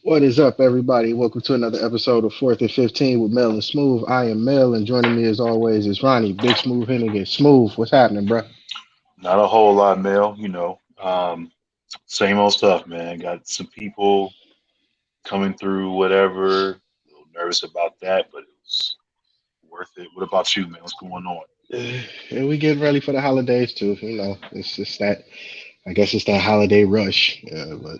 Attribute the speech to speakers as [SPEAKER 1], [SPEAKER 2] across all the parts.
[SPEAKER 1] What is up, everybody? Welcome to another episode of 4th and 15 with Mel and Smooth. I am Mel, and joining me as always is Ronnie, Big Smooth Hennigan. Smooth, what's happening, bro?
[SPEAKER 2] Not a whole lot, Mel. Same old stuff, man. Got some people coming through, whatever. A little nervous about that, but it was worth it. What about you, man? What's going on?
[SPEAKER 1] And we getting ready for the holidays too. It's just that I guess it's that holiday rush, but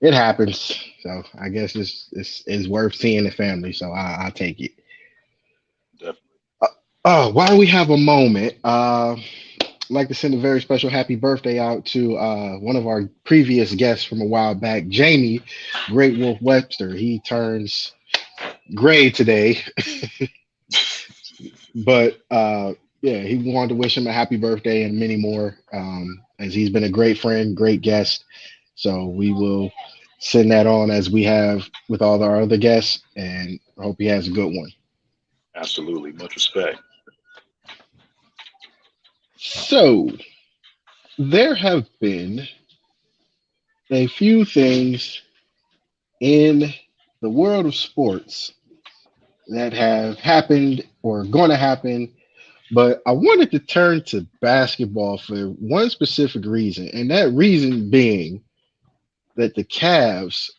[SPEAKER 1] it happens. So I guess it's worth seeing the family. So I take it.
[SPEAKER 2] Definitely.
[SPEAKER 1] While we have a moment, like to send a very special happy birthday out to one of our previous guests from a while back, Jamie Great Wolf Webster. He turns gray today, but yeah, he wanted to wish him a happy birthday and many more, as he's been a great friend, great guest. So we will send that on as we have with all our other guests, and I hope he has a good one.
[SPEAKER 2] Absolutely. Much respect.
[SPEAKER 1] So there have been a few things in the world of sports that have happened or going to happen. But I wanted to turn to basketball for one specific reason, and that reason being that the Cavs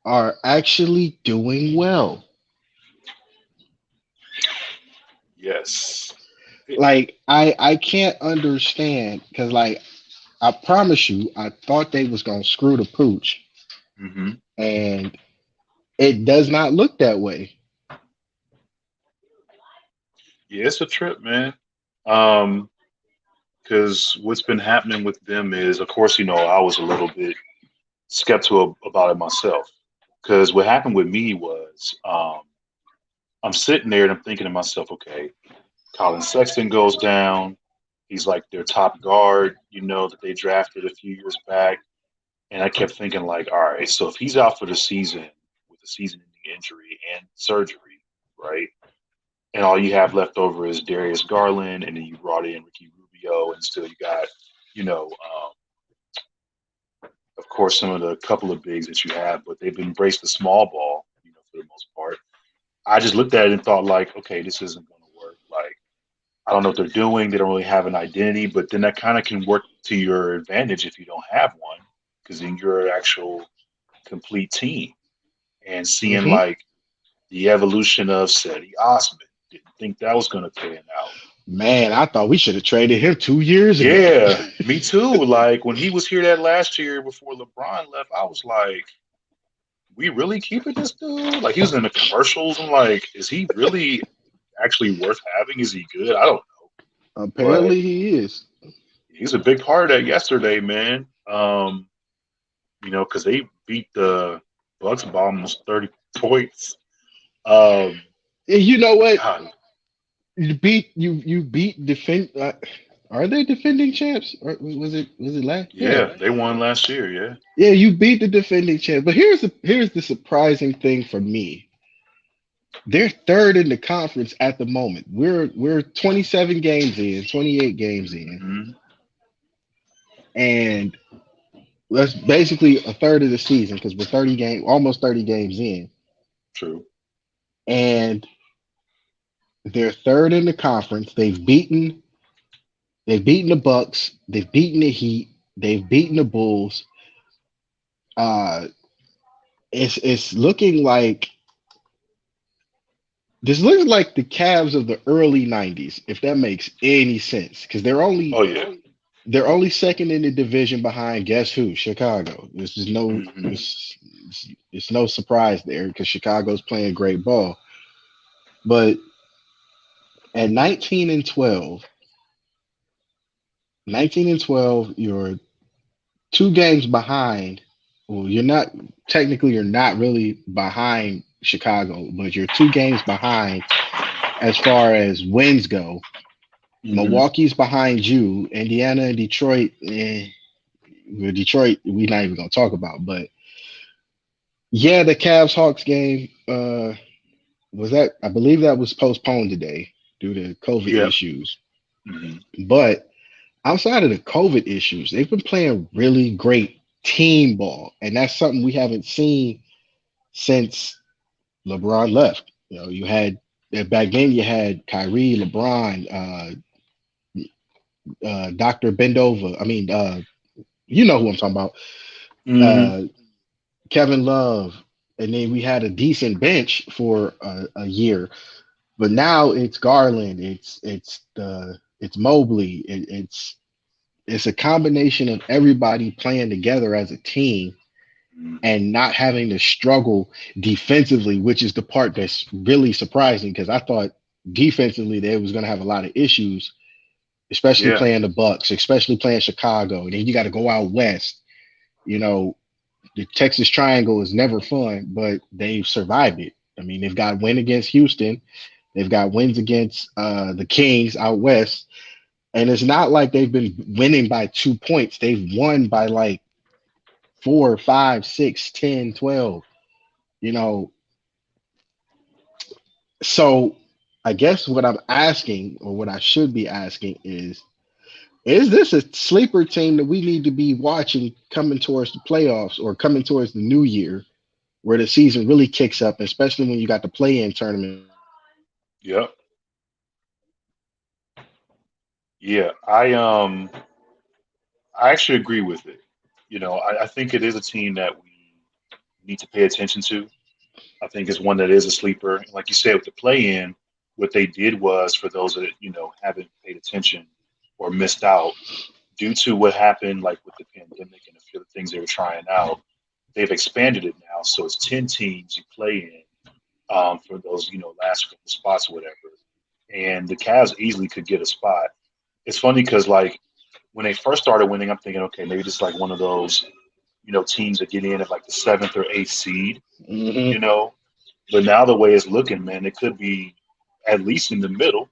[SPEAKER 1] are actually doing well.
[SPEAKER 2] Yes.
[SPEAKER 1] Like I can't understand because like I promise you, I thought they was gonna screw the pooch,
[SPEAKER 2] hmm
[SPEAKER 1] and it does not look that way.
[SPEAKER 2] Yeah, it's a trip, man. Um, because what's been happening with them is, of course, I was a little bit skeptical about it myself. Because what happened with me was, I'm sitting there and I'm thinking to myself, okay, Colin Sexton goes down. He's like their top guard, that they drafted a few years back. And I kept thinking, like, all right, so if he's out for the season with a season-ending injury and surgery, right? And all you have left over is Darius Garland, and then you brought in Ricky Rubio, and still you got, of course, some of the couple of bigs that you have, but they've embraced the small ball, for the most part. I just looked at it and thought, like, okay, this isn't going to work. Like, I don't know what they're doing. They don't really have an identity, but then that kind of can work to your advantage if you don't have one, because then you're an actual complete team. And seeing
[SPEAKER 1] Hmm.
[SPEAKER 2] like the evolution of Seti Osman, didn't think that was going to pan out.
[SPEAKER 1] Man, I thought we should have traded him 2 years ago.
[SPEAKER 2] Yeah, me too. Like when he was here that last year before LeBron left, I was like, we really keeping this dude? Like he was in the commercials. I'm like, is he really actually worth having? Is he good? I don't know. But
[SPEAKER 1] Apparently, he is.
[SPEAKER 2] he's a big part of that yesterday, man. Because they beat the Bucks by almost 30 points. Um,
[SPEAKER 1] And you know what?
[SPEAKER 2] God,
[SPEAKER 1] You beat defend. Are they defending champs? Or was it last? Yeah,
[SPEAKER 2] yeah, they won last year. Yeah.
[SPEAKER 1] yeah. You beat the defending champs. But here's the surprising thing for me. They're third in the conference at the moment. We're 27 games in, 28 games in,
[SPEAKER 2] hmm
[SPEAKER 1] and that's basically a third of the season because we're almost 30 games in,
[SPEAKER 2] True.
[SPEAKER 1] and they're third in the conference. They've beaten the Bucks, they've beaten the Heat, they've beaten the Bulls. Uh, it's looking like this looks like the Cavs of the early '90s, if that makes any sense, because
[SPEAKER 2] Oh yeah.
[SPEAKER 1] they're only second in the division behind guess who? Chicago. This is no
[SPEAKER 2] hmm
[SPEAKER 1] it's no surprise there because Chicago's playing great ball. But at 19 and 12, you're 2 games behind. Well, you're not really behind Chicago, but you're 2 games behind as far as wins go.
[SPEAKER 2] hmm
[SPEAKER 1] Milwaukee's behind you. Indiana and Detroit, well, Detroit, we're not even gonna talk about. But yeah, the Cavs Hawks game was that I believe that was postponed today due to COVID
[SPEAKER 2] Yep.
[SPEAKER 1] issues.
[SPEAKER 2] hmm
[SPEAKER 1] But outside of the COVID issues, they've been playing really great team ball, and that's something we haven't seen since LeBron left. You had back then you had Kyrie, LeBron, Doctor Bendova. I mean, you know who I'm talking about.
[SPEAKER 2] Hmm.
[SPEAKER 1] Uh, Kevin Love, and then we had a decent bench for a year. But now it's Garland, it's Mobley, it's a combination of everybody playing together as a team and not having to struggle defensively, which is the part that's really surprising because I thought defensively they was going to have a lot of issues, especially
[SPEAKER 2] Yeah,
[SPEAKER 1] playing the Bucks, especially playing Chicago. And then you got to go out west. You know, the Texas Triangle is never fun, but they've survived it. I mean, they've got win against Houston, they've got wins against the Kings out west, and it's not like they've been winning by 2 points. They've won by like 4, 5, 6, 10, 12. You know, so I guess what I'm asking, or what I should be asking, is this a sleeper team that we need to be watching coming towards the playoffs or coming towards the new year where the season really kicks up, especially when you got the play in tournament coming up?
[SPEAKER 2] yep, yeah. I actually agree with it. I think it is a team that we need to pay attention to. I think it's one that is a sleeper. And like you said, with the play-in, what they did was for those that haven't paid attention or missed out due to what happened, like with the pandemic and a few of the things they were trying out. They've expanded it now, so it's 10 teams you play in for those last couple spots or whatever. And the Cavs easily could get a spot. It's funny because like when they first started winning, I'm thinking, okay, maybe this is like one of those teams that get in at like the seventh or eighth seed, you
[SPEAKER 1] Mm-hmm.
[SPEAKER 2] know. But now the way it's looking, man, it could be at least in the middle.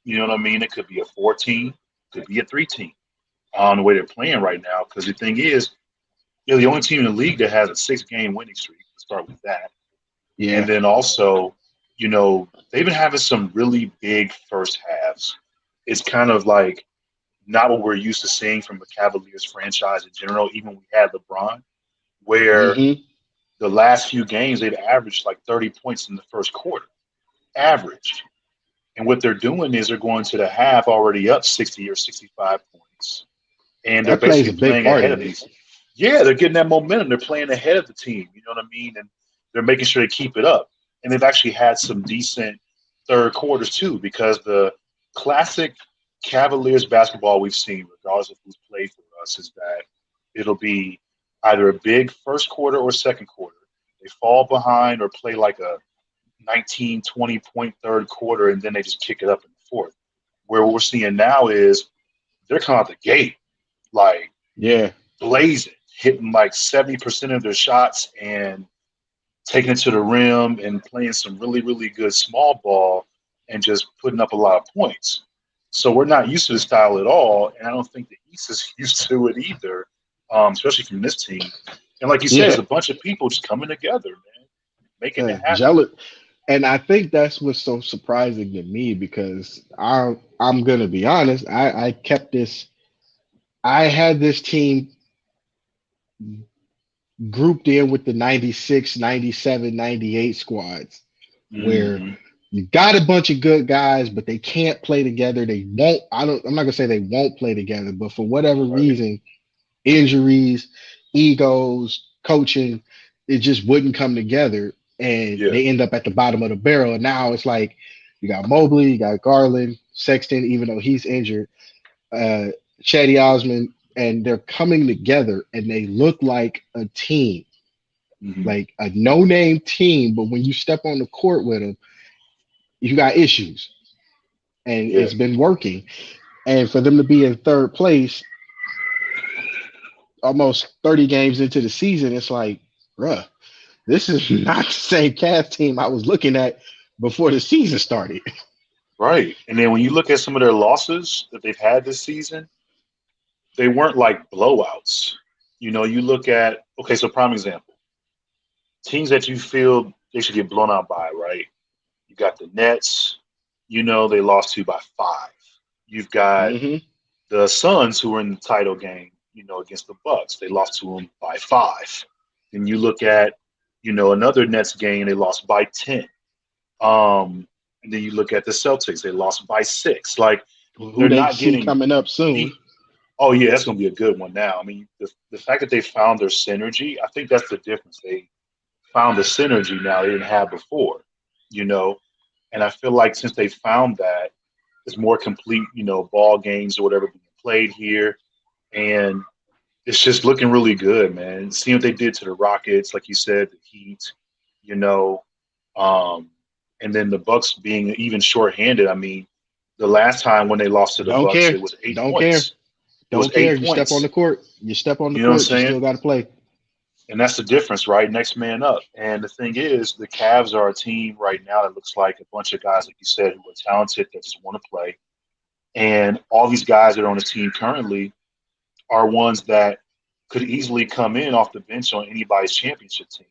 [SPEAKER 2] You know what I mean? It could be a 14, could be a 3 team on the way they're playing right now. Because the thing is, they're the only team in the league that has a 6 game winning streak. Let's start with that. And
[SPEAKER 1] Yeah.
[SPEAKER 2] then also, they've been having some really big first halves. It's kind of like not what we're used to seeing from the Cavaliers franchise in general, even when we had LeBron, where
[SPEAKER 1] Mm-hmm.
[SPEAKER 2] the last few games they've averaged like 30 points in the first quarter, averaged. And what they're doing is they're going to the half already up 60 or 65 points. And they're
[SPEAKER 1] That plays
[SPEAKER 2] basically
[SPEAKER 1] a big
[SPEAKER 2] playing
[SPEAKER 1] part
[SPEAKER 2] ahead of
[SPEAKER 1] in it.
[SPEAKER 2] these. Yeah, they're getting that momentum. They're playing ahead of the team. You know what I mean? And they're making sure they keep it up. And they've actually had some decent third quarters too, because the classic Cavaliers basketball we've seen, regardless of who's played for us, is that it'll be either a big first quarter or second quarter. They fall behind or play like a 19, 20 point third quarter, and then they just kick it up in the fourth. Where what we're seeing now is they're coming out the gate like
[SPEAKER 1] Yeah.
[SPEAKER 2] blazing, hitting like 70% of their shots and taking it to the rim and playing some really, really good small ball and just putting up a lot of points. So we're not used to this style at all, and I don't think the East is used to it either, especially from this team. And like you said, it's
[SPEAKER 1] Yeah.
[SPEAKER 2] a bunch of people just coming together, man, making it happen.
[SPEAKER 1] Jealous. And I think that's what's so surprising to me because I'm gonna be honest. I kept this. I had this team grouped in with the 96, 97, 98 squads where
[SPEAKER 2] Hmm.
[SPEAKER 1] you got a bunch of good guys, but they can't play together. They won't. I'm not gonna say they won't play together, but for whatever
[SPEAKER 2] Right.
[SPEAKER 1] reason, injuries, egos, coaching, it just wouldn't come together, and
[SPEAKER 2] Yeah.
[SPEAKER 1] they end up at the bottom of the barrel. And now it's like you got Mobley, you got Garland, Sexton, even though he's injured, uh, Chetty Osman, and they're coming together, and they look like a team,
[SPEAKER 2] Hmm.
[SPEAKER 1] like a no-name team. But when you step on the court with them, you got issues, and
[SPEAKER 2] Yeah.
[SPEAKER 1] it's been working. And for them to be in third place almost 30 games into the season, it's like, bruh, this is not the same Cavs team I was looking at before the season started.
[SPEAKER 2] Right. And then when you look at some of their losses that they've had this season, they weren't like blowouts. You look at, okay, so prime example, teams that you feel they should get blown out by, right? You got the Nets, they lost to by 5. You've got
[SPEAKER 1] Mm-hmm.
[SPEAKER 2] the Suns who were in the title game. against the Bucks. They lost to them by 5. Then you look at, another Nets game, they lost by 10. And then you look at the Celtics, they lost by 6. Like
[SPEAKER 1] Who
[SPEAKER 2] they're
[SPEAKER 1] they
[SPEAKER 2] not
[SPEAKER 1] see
[SPEAKER 2] getting
[SPEAKER 1] coming up soon.
[SPEAKER 2] beat. Oh yeah, that's gonna be a good one now. I mean, the fact that they found their synergy, I think that's the difference. They found the synergy now they didn't have before, you know. And I feel like since they found that, there's more complete, ball games or whatever being played here, and it's just looking really good, man. Seeing what they did to the Rockets, like you said, the Heat, you know, um, and then the Bucks being even shorthanded. I mean, the last time when they lost to the
[SPEAKER 1] Don't
[SPEAKER 2] Bucks,
[SPEAKER 1] care.
[SPEAKER 2] it was eight
[SPEAKER 1] Don't care.
[SPEAKER 2] points. It was
[SPEAKER 1] Don't care.
[SPEAKER 2] eight
[SPEAKER 1] You step on the
[SPEAKER 2] points.
[SPEAKER 1] court. You step on the
[SPEAKER 2] You know what I'm
[SPEAKER 1] court. You
[SPEAKER 2] saying?
[SPEAKER 1] still got to play.
[SPEAKER 2] And that's the difference, right? Next man up. And the thing is, the Cavs are a team right now that looks like a bunch of guys, like you said, who are talented that just want to play. And all these guys that are on the team currently are ones that could easily come in off the bench on anybody's championship team.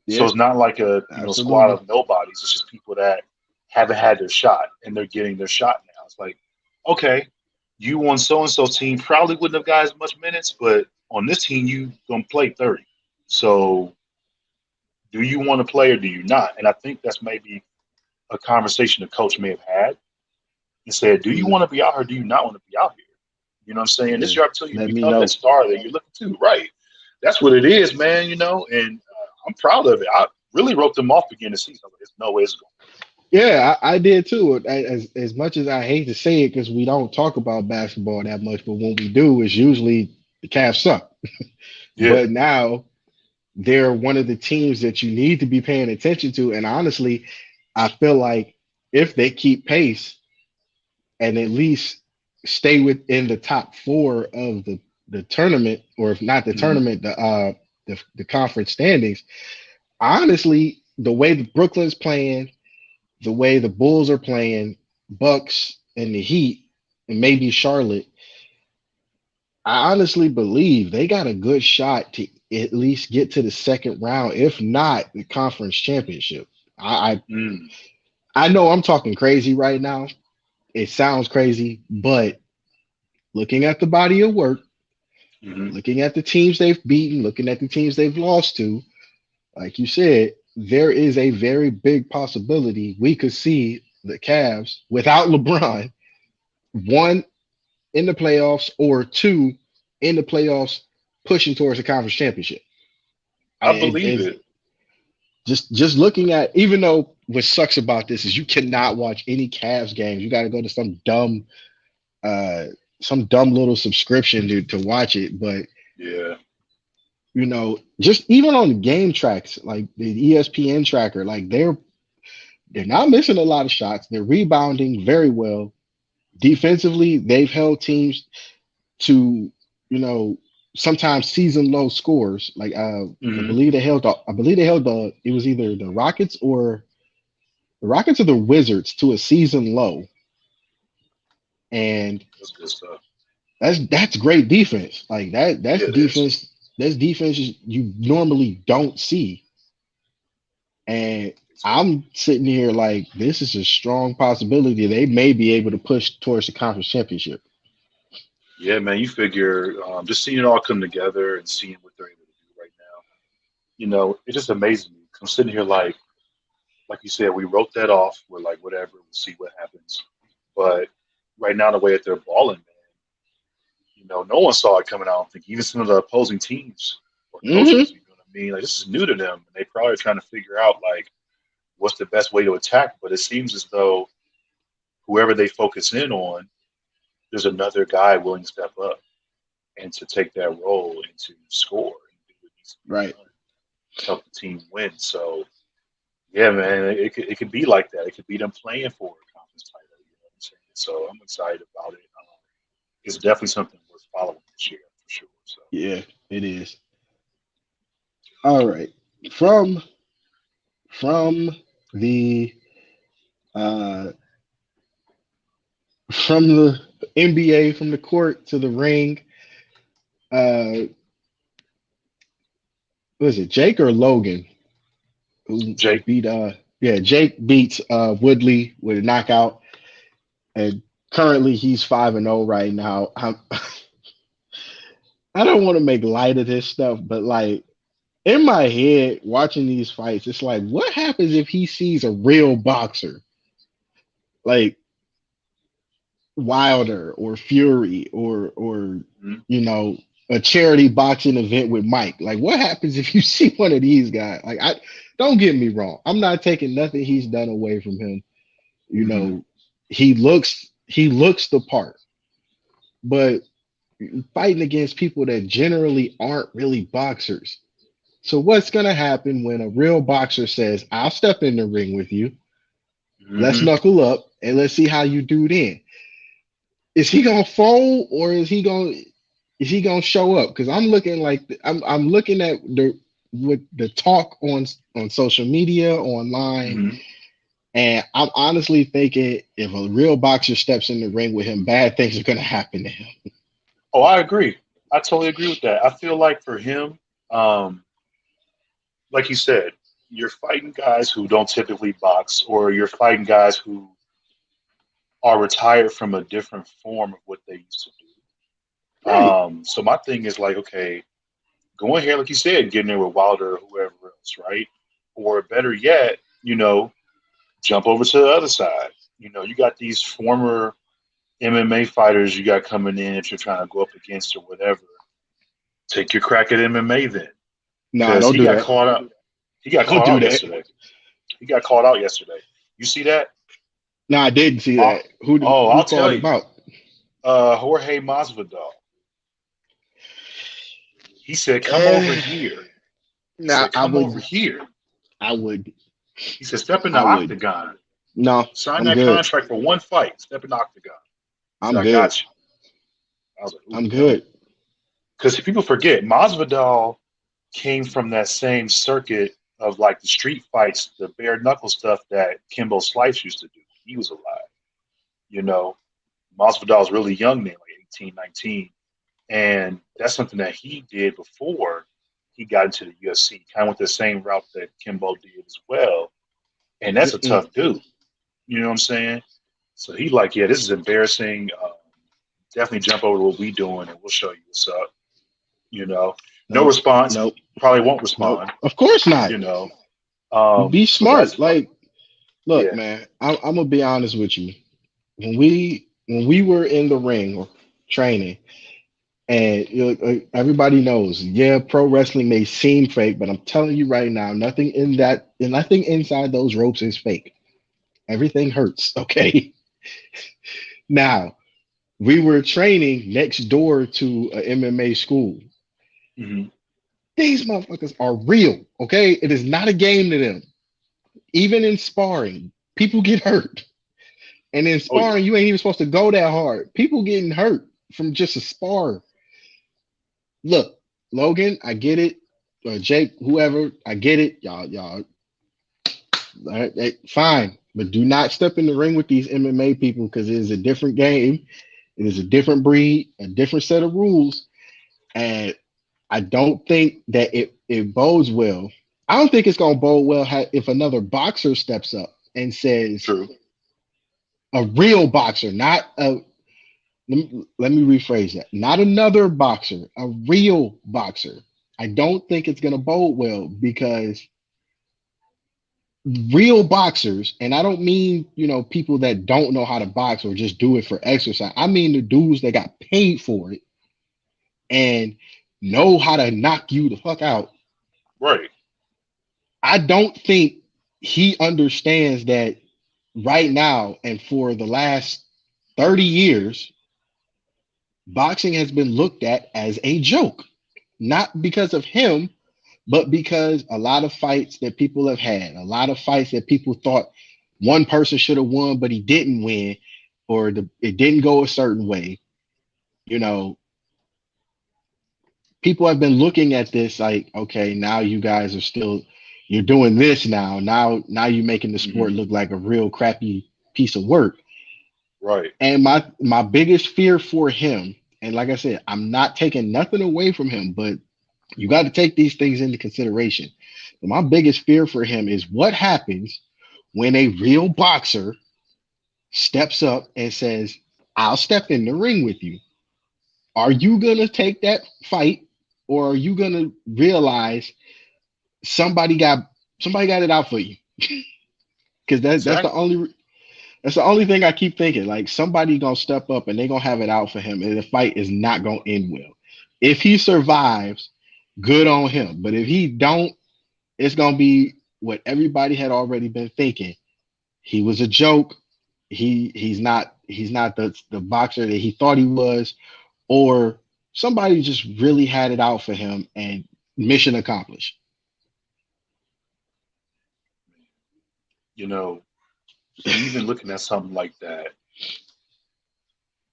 [SPEAKER 2] So
[SPEAKER 1] Yeah,
[SPEAKER 2] it's not like a squad
[SPEAKER 1] absolutely.
[SPEAKER 2] of nobodies. It's just people that haven't had their shot and they're getting their shot now. It's like, okay, you on so and so team probably wouldn't have got as much minutes, but on this team you gonna play 30. So do you want to play or do you not? And I think that's maybe a conversation the coach may have had and said, do you
[SPEAKER 1] Mm,
[SPEAKER 2] want to be out here? Do you not want to be out here? You know what I'm saying? This is
[SPEAKER 1] yeah.
[SPEAKER 2] your opportunity to
[SPEAKER 1] Let me
[SPEAKER 2] become that
[SPEAKER 1] know.
[SPEAKER 2] star that you're looking to. Right. That's what it is, man. And I'm proud of it. I really wrote them off beginning of the season. There's no way it's going.
[SPEAKER 1] Yeah, I did too. As much as I hate to say it, because we don't talk about basketball that much, but when we do, it's usually the Cavs suck.
[SPEAKER 2] Yeah.
[SPEAKER 1] But now they're one of the teams that you need to be paying attention to. And honestly, I feel like if they keep pace and at least stay within the top four of the tournament, or if not the
[SPEAKER 2] Hmm.
[SPEAKER 1] tournament, the conference standings. Honestly, the way the Brooklyn's playing, the way the Bulls are playing, Bucks and the Heat, and maybe Charlotte, I honestly believe they got a good shot to at least get to the second round, if not the conference championship. I
[SPEAKER 2] Mm.
[SPEAKER 1] I know I'm talking crazy right now. It sounds crazy, but looking at the body of work,
[SPEAKER 2] Hmm.
[SPEAKER 1] looking at the teams they've beaten, looking at the teams they've lost to, like you said, there is a very big possibility we could see the Cavs without LeBron, one in the playoffs or two in the playoffs, pushing towards the conference championship.
[SPEAKER 2] I believe
[SPEAKER 1] It's
[SPEAKER 2] it.
[SPEAKER 1] just looking at, even though what sucks about this is you cannot watch any Cavs games. You got to go to uh some dumb little subscription to watch it. But
[SPEAKER 2] Yeah.
[SPEAKER 1] just even on the game tracks, like the ESPN tracker, like they're not missing a lot of shots. They're rebounding very well. Defensively, they've held teams to, you know, sometimes season low scores. Like
[SPEAKER 2] Hmm.
[SPEAKER 1] I believe they held it was either the Rockets or the Wizards to a season low. And
[SPEAKER 2] That's good stuff.
[SPEAKER 1] that's great defense. Like
[SPEAKER 2] Yeah, it is.
[SPEAKER 1] that's defense you normally don't see. And I'm sitting here like this is a strong possibility they may be able to push towards the conference championship.
[SPEAKER 2] Yeah, man. You figure just seeing it all come together and seeing what they're able to do right now. It just amazes me. I'm sitting here like you said, we wrote that off. We're like, whatever, we'll see what happens. But right now, the way that they're balling, man, no one saw it coming out. I don't think even some of the opposing teams or
[SPEAKER 1] Hmm.
[SPEAKER 2] coaches. You know what I mean? Like this is new to them, and they probably are trying to figure out like what's the best way to attack. But it seems as though whoever they focus in on, there's another guy willing to step up and to take that role and to score and do what needs to be
[SPEAKER 1] Right.
[SPEAKER 2] done to help the team win. So yeah, man, it could be like that. It could be them playing for a conference title. You know what I'm saying? So I'm excited about it. It's definitely something worth following this year for sure. So
[SPEAKER 1] Yeah, it is. All right. From from the uh from the NBA, from the court to the ring, uh was it Jake or Logan who
[SPEAKER 2] Jake,
[SPEAKER 1] beat yeah, Jake beats Woodley with a knockout, and currently he's 5-0 right now. I don't want to make light of this stuff, but like in my head, watching these fights, it's like, what happens if he sees a real boxer like Wilder or Fury or
[SPEAKER 2] Mhm.
[SPEAKER 1] you know a charity boxing event with Mike? Like, what happens if you see one of these guys? Like, I don't get me wrong, I'm not taking nothing he's done away from him. You
[SPEAKER 2] Mhm.
[SPEAKER 1] know, he looks the part, but fighting against people that generally aren't really boxers. So what's gonna happen when a real boxer says, "I'll step in the ring with you. Let's
[SPEAKER 2] Mhm.
[SPEAKER 1] knuckle up and let's see how you do then." Is he gonna fold or is he gonna show up? Because I'm looking like I'm looking at the with the talk on social media online,
[SPEAKER 2] Mhm.
[SPEAKER 1] and I'm honestly thinking if a real boxer steps in the ring with him, bad things are gonna happen to him.
[SPEAKER 2] Oh, I agree. I totally agree with that. I feel like for him, um, like you said, you're fighting guys who don't typically box, or you're fighting guys who are retired from a different form of what they used to do.
[SPEAKER 1] Right.
[SPEAKER 2] So my thing is like, okay, go in here, like you said, get in there with Wilder or whoever else, right? Or better yet, jump over to the other side. You got these former MMA fighters you got coming in if you're trying to go up against or whatever. Take your crack at MMA then,
[SPEAKER 1] Nah,
[SPEAKER 2] because
[SPEAKER 1] don't
[SPEAKER 2] he
[SPEAKER 1] do
[SPEAKER 2] got
[SPEAKER 1] that.
[SPEAKER 2] caught out. He got
[SPEAKER 1] Don't
[SPEAKER 2] caught
[SPEAKER 1] do
[SPEAKER 2] out
[SPEAKER 1] that.
[SPEAKER 2] yesterday. He got caught out yesterday. You see that?
[SPEAKER 1] No, I didn't see
[SPEAKER 2] Ma-
[SPEAKER 1] that. Who
[SPEAKER 2] oh,
[SPEAKER 1] who
[SPEAKER 2] I'll
[SPEAKER 1] called
[SPEAKER 2] tell
[SPEAKER 1] him
[SPEAKER 2] you.
[SPEAKER 1] out?
[SPEAKER 2] Jorge Masvidal. He said, "Come over
[SPEAKER 1] Uh,
[SPEAKER 2] here." He
[SPEAKER 1] nah,
[SPEAKER 2] said, "Come over here."
[SPEAKER 1] I would,
[SPEAKER 2] He said, "Step in the
[SPEAKER 1] I would.
[SPEAKER 2] octagon.
[SPEAKER 1] No,
[SPEAKER 2] Sign
[SPEAKER 1] I'm
[SPEAKER 2] that
[SPEAKER 1] good.
[SPEAKER 2] contract for one fight. Step in the octagon." He said,
[SPEAKER 1] I'm
[SPEAKER 2] "I
[SPEAKER 1] good.
[SPEAKER 2] got you." I was like, "Ooh,
[SPEAKER 1] I'm
[SPEAKER 2] no,"
[SPEAKER 1] good.
[SPEAKER 2] because people forget Masvidal came from that same circuit of like the street fights, the bare knuckle stuff that Kimbo Slice used to do when he was alive. You know, Masvidal was really young then, like 18, 19. And that's something that he did before he got into the UFC. Kind of went the same route that Kimbo did as well. And that's a
[SPEAKER 1] Mm-mm.
[SPEAKER 2] tough dude. You know what I'm saying? So he like, yeah, this is embarrassing. Definitely jump over to what we doing and we'll show you what's up. You know, no
[SPEAKER 1] Nope.
[SPEAKER 2] response.
[SPEAKER 1] Nope.
[SPEAKER 2] Probably won't
[SPEAKER 1] Nope.
[SPEAKER 2] respond.
[SPEAKER 1] Of course not.
[SPEAKER 2] You know,
[SPEAKER 1] Be
[SPEAKER 2] so that's
[SPEAKER 1] smart. Like, look,
[SPEAKER 2] yeah.
[SPEAKER 1] man. I'm gonna be honest with you. When we were in the ring or training, and everybody knows, yeah, pro wrestling may seem fake, but I'm telling you right now, nothing in that, and nothing inside those ropes is fake. Everything hurts. Okay. Now we were training next door to a MMA school.
[SPEAKER 2] Hmm.
[SPEAKER 1] These motherfuckers are real. Okay. It is not a game to them. Even in sparring, people get hurt. And in
[SPEAKER 2] Oh yeah.
[SPEAKER 1] sparring, you ain't even supposed to go that hard. People getting hurt from just a spar. Look, Logan, I get it. Jake, whoever, I get it. Y'all, fine. But do not step in the ring with these MMA people because it is a different game. It is a different breed, a different set of rules. And I don't think that it bodes well. I don't think it's going to bode well if another boxer steps up and says,
[SPEAKER 2] True.
[SPEAKER 1] a real boxer, not a, let me rephrase that, not another boxer, a real boxer. I don't think it's going to bode well because real boxers, and I don't mean, people that don't know how to box or just do it for exercise. I mean the dudes that got paid for it and know how to knock you the fuck out.
[SPEAKER 2] Right.
[SPEAKER 1] I don't think he understands that right now and for the last 30 years, boxing has been looked at as a joke. Not because of him, but because a lot of fights that people have had, a lot of fights that people thought one person should have won, but he didn't win, or it didn't go a certain way. You know, people have been looking at this like, okay, now you guys are still, you're doing this now. Now you're making the sport
[SPEAKER 2] Hmm.
[SPEAKER 1] look like a real crappy piece of work.
[SPEAKER 2] Right.
[SPEAKER 1] And my biggest fear for him, and like I said, I'm not taking nothing away from him, but you got to take these things into consideration. But my biggest fear for him is what happens when a real boxer steps up and says, "I'll step in the ring with you." Are you gonna take that fight, or are you gonna realize somebody got somebody got it out for you? Because
[SPEAKER 2] Exactly.
[SPEAKER 1] that's the only thing I keep thinking. Like somebody gonna step up and they gonna have it out for him, and the fight is not gonna end well. If he survives, good on him. But if he don't, it's gonna be what everybody had already been thinking. He was a joke. He's not the boxer that he thought he was, or somebody just really had it out for him and mission accomplished.
[SPEAKER 2] You know, even looking at something like that,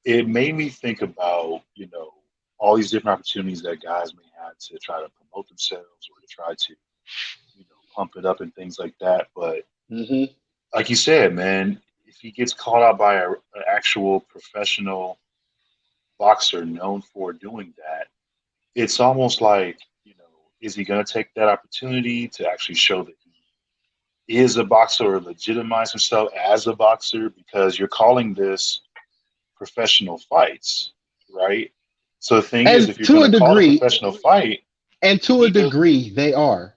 [SPEAKER 2] it made me think about, all these different opportunities that guys may have to try to promote themselves or to try to, pump it up and things like that. But
[SPEAKER 1] Hmm.
[SPEAKER 2] like you said, man, if he gets caught out by an actual professional boxer known for doing that, it's almost like, is he going to take that opportunity to actually show that he is a boxer or legitimize himself as a boxer because you're calling this professional fights, right? So the thing is,
[SPEAKER 1] And
[SPEAKER 2] if you're
[SPEAKER 1] to
[SPEAKER 2] going
[SPEAKER 1] a
[SPEAKER 2] to call it a
[SPEAKER 1] degree,
[SPEAKER 2] professional fight,
[SPEAKER 1] and
[SPEAKER 2] you
[SPEAKER 1] to a
[SPEAKER 2] need to,
[SPEAKER 1] degree, they are.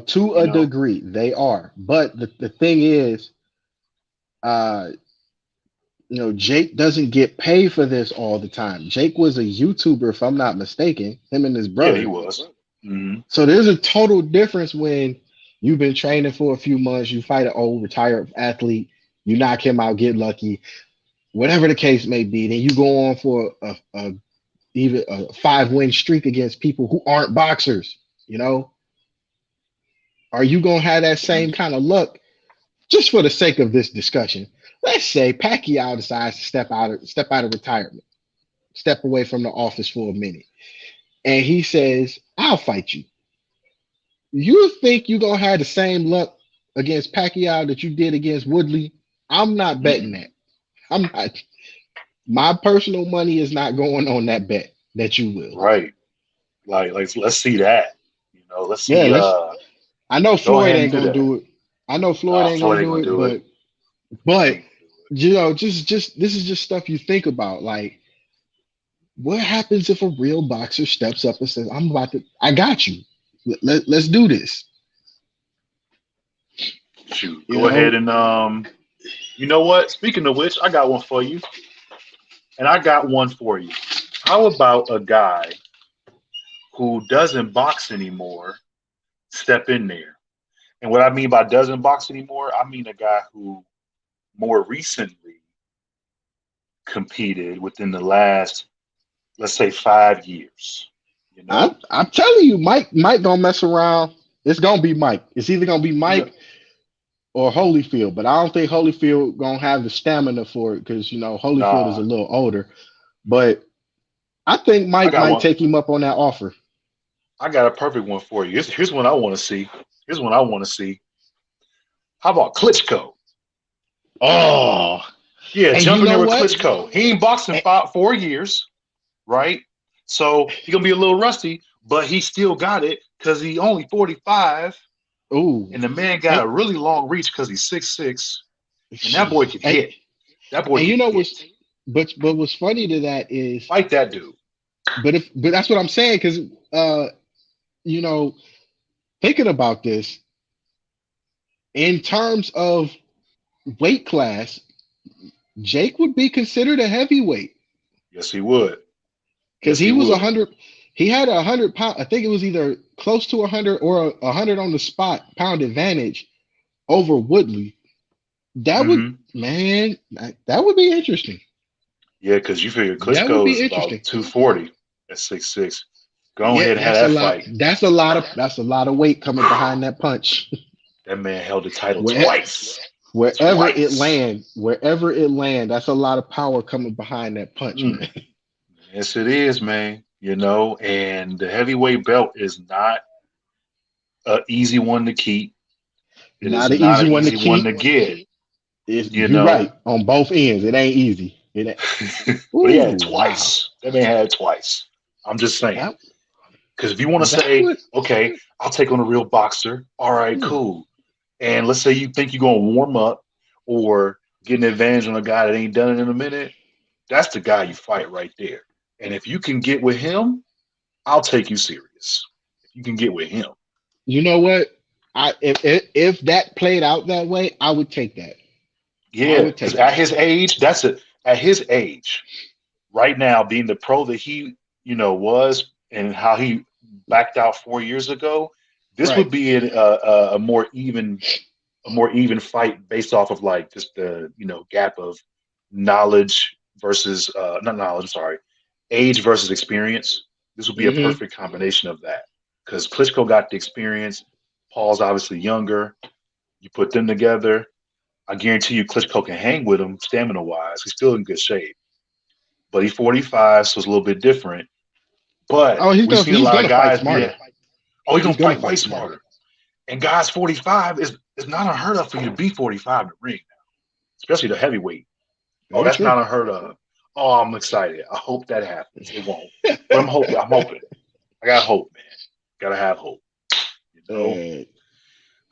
[SPEAKER 1] To
[SPEAKER 2] you
[SPEAKER 1] a
[SPEAKER 2] know,
[SPEAKER 1] degree, they are. But the thing is, uh, Jake doesn't get paid for this all the time. Jake was a YouTuber, if I'm not mistaken, him and his
[SPEAKER 2] yeah, he
[SPEAKER 1] brother.
[SPEAKER 2] was. Hmm.
[SPEAKER 1] So there's a total difference when you've been training for a few months, you fight an old retired athlete, you knock him out, get lucky, whatever the case may be. Then you go on for a even a 5 win streak against people who aren't boxers. You know, are you gonna have that same kind of luck? Just for the sake of this discussion, let's say Pacquiao decides to step out of retirement, step away from the office for a minute, and he says, "I'll fight you." You think you're gonna have the same luck against Pacquiao that you did against Woodley? I'm not betting
[SPEAKER 2] Mm-mm.
[SPEAKER 1] that. I'm not. My personal money is not going on that bet that you will.
[SPEAKER 2] Right. Like, let's see that. Let's
[SPEAKER 1] Yeah,
[SPEAKER 2] see.
[SPEAKER 1] let's. I know
[SPEAKER 2] Go
[SPEAKER 1] Floyd
[SPEAKER 2] ahead and
[SPEAKER 1] ain't
[SPEAKER 2] do
[SPEAKER 1] gonna
[SPEAKER 2] that.
[SPEAKER 1] do it. I know Floyd
[SPEAKER 2] Nah,
[SPEAKER 1] ain't gonna
[SPEAKER 2] Floyd ain't
[SPEAKER 1] do
[SPEAKER 2] gonna
[SPEAKER 1] it,
[SPEAKER 2] do it.
[SPEAKER 1] but
[SPEAKER 2] Ain't gonna do it.
[SPEAKER 1] just this is just stuff you think about. Like, what happens if a real boxer steps up and says, I got you. Let's do this.
[SPEAKER 2] Shoot,
[SPEAKER 1] You
[SPEAKER 2] go ahead
[SPEAKER 1] know,
[SPEAKER 2] and you know what? Speaking of which, I got one for you, and I got one for you. How about a guy who doesn't box anymore step in there? And what I mean by doesn't box anymore, I mean a guy who more recently competed within the last, let's say, 5 years. You know,
[SPEAKER 1] I'm telling you, Mike gonna mess around. It's gonna be Mike. It's either gonna be
[SPEAKER 2] you know,
[SPEAKER 1] Mike or Holyfield, but I don't think Holyfield gonna have the stamina for it because Holyfield is a
[SPEAKER 2] nah,
[SPEAKER 1] little older. But I think
[SPEAKER 2] I
[SPEAKER 1] Mike
[SPEAKER 2] got
[SPEAKER 1] might
[SPEAKER 2] one.
[SPEAKER 1] take him up on that offer.
[SPEAKER 2] I got a perfect one for you. Here's one I want to see. Here's one I want to see. How about Klitschko?
[SPEAKER 1] Oh,
[SPEAKER 2] Yeah,
[SPEAKER 1] and you
[SPEAKER 2] jump in there
[SPEAKER 1] know
[SPEAKER 2] with
[SPEAKER 1] what?
[SPEAKER 2] Klitschko. He ain't boxed in
[SPEAKER 1] Eh,
[SPEAKER 2] 4 years, right? So he gonna be a little rusty, but he still got it because he only 45,
[SPEAKER 1] Ooh,
[SPEAKER 2] and the man
[SPEAKER 1] and,
[SPEAKER 2] got a really long reach because he's 6'6", and that boy
[SPEAKER 1] jeez.
[SPEAKER 2] can hit. That boy
[SPEAKER 1] And
[SPEAKER 2] can
[SPEAKER 1] you know
[SPEAKER 2] hit.
[SPEAKER 1] but what's funny to that is,
[SPEAKER 2] Fight that dude.
[SPEAKER 1] but that's what I'm saying because you know, thinking about this in terms of weight class, Jake would be considered a heavyweight
[SPEAKER 2] Yes, he would.
[SPEAKER 1] because
[SPEAKER 2] Yes,
[SPEAKER 1] he
[SPEAKER 2] he
[SPEAKER 1] was a
[SPEAKER 2] would.
[SPEAKER 1] hundred. He had 100 pound. I think it was either close to 100 or 100 on the spot pound advantage over Woodley. That would,
[SPEAKER 2] Hmm.
[SPEAKER 1] man, that would be interesting.
[SPEAKER 2] Yeah, because you figure
[SPEAKER 1] That would
[SPEAKER 2] Klitschko is
[SPEAKER 1] be
[SPEAKER 2] about
[SPEAKER 1] interesting.
[SPEAKER 2] 240 at 6'6". Go
[SPEAKER 1] Yeah,
[SPEAKER 2] ahead and have that fight.
[SPEAKER 1] that's a lot of weight coming behind that punch.
[SPEAKER 2] That man held the title
[SPEAKER 1] Where,
[SPEAKER 2] twice. Twice.
[SPEAKER 1] wherever it land, that's a lot of power coming behind that punch,
[SPEAKER 2] Mm.
[SPEAKER 1] man.
[SPEAKER 2] Yes, it is, man. And the heavyweight belt is not an easy one to keep. It is
[SPEAKER 1] Not an
[SPEAKER 2] not
[SPEAKER 1] easy
[SPEAKER 2] an
[SPEAKER 1] one to
[SPEAKER 2] easy one
[SPEAKER 1] keep.
[SPEAKER 2] to get, you
[SPEAKER 1] You're right
[SPEAKER 2] know.
[SPEAKER 1] on both ends. It ain't easy.
[SPEAKER 2] But he had it
[SPEAKER 1] Ooh, wow.
[SPEAKER 2] twice. That man had it twice. I'm just saying.
[SPEAKER 1] That
[SPEAKER 2] Because if you want to
[SPEAKER 1] that
[SPEAKER 2] say,
[SPEAKER 1] would.
[SPEAKER 2] okay, I'll take on a real boxer, all right,
[SPEAKER 1] Hmm.
[SPEAKER 2] cool. And let's say you think you're going to warm up or get an advantage on a guy that ain't done it in a minute, that's the guy you fight right there. And if you can get with him, I'll take you serious. If you can get with him.
[SPEAKER 1] You know what? If that played out that way, I would take that. I
[SPEAKER 2] Yeah,
[SPEAKER 1] would
[SPEAKER 2] because
[SPEAKER 1] take
[SPEAKER 2] at
[SPEAKER 1] that.
[SPEAKER 2] his age, that's it. At his age, right now, being the pro that he, was, and how he backed out 4 years ago, this
[SPEAKER 1] Right.
[SPEAKER 2] would be a more even fight based off of like just the gap of knowledge versus not knowledge. I'm sorry, age versus experience. This would be a
[SPEAKER 1] Hmm.
[SPEAKER 2] perfect combination of that because Klitschko got the experience. Paul's obviously younger. You put them together, I guarantee you Klitschko can hang with him stamina wise. He's still in good shape, but he's 45, so it's a little bit different. But
[SPEAKER 1] Oh,
[SPEAKER 2] we've seen a
[SPEAKER 1] he's
[SPEAKER 2] lot of
[SPEAKER 1] gonna fight
[SPEAKER 2] guys be
[SPEAKER 1] smarter.
[SPEAKER 2] that. Oh, he's
[SPEAKER 1] He's
[SPEAKER 2] gonna
[SPEAKER 1] gonna
[SPEAKER 2] fight
[SPEAKER 1] fight
[SPEAKER 2] way
[SPEAKER 1] smarter.
[SPEAKER 2] smarter. And guys 45 is not unheard of for you to be 45 in the ring, especially the heavyweight. Oh,
[SPEAKER 1] Very
[SPEAKER 2] that's
[SPEAKER 1] true.
[SPEAKER 2] not unheard of. Oh, I'm excited. I hope that happens. It won't, but I'm hoping. I'm hoping. I got hope, man. Gotta have hope. You know.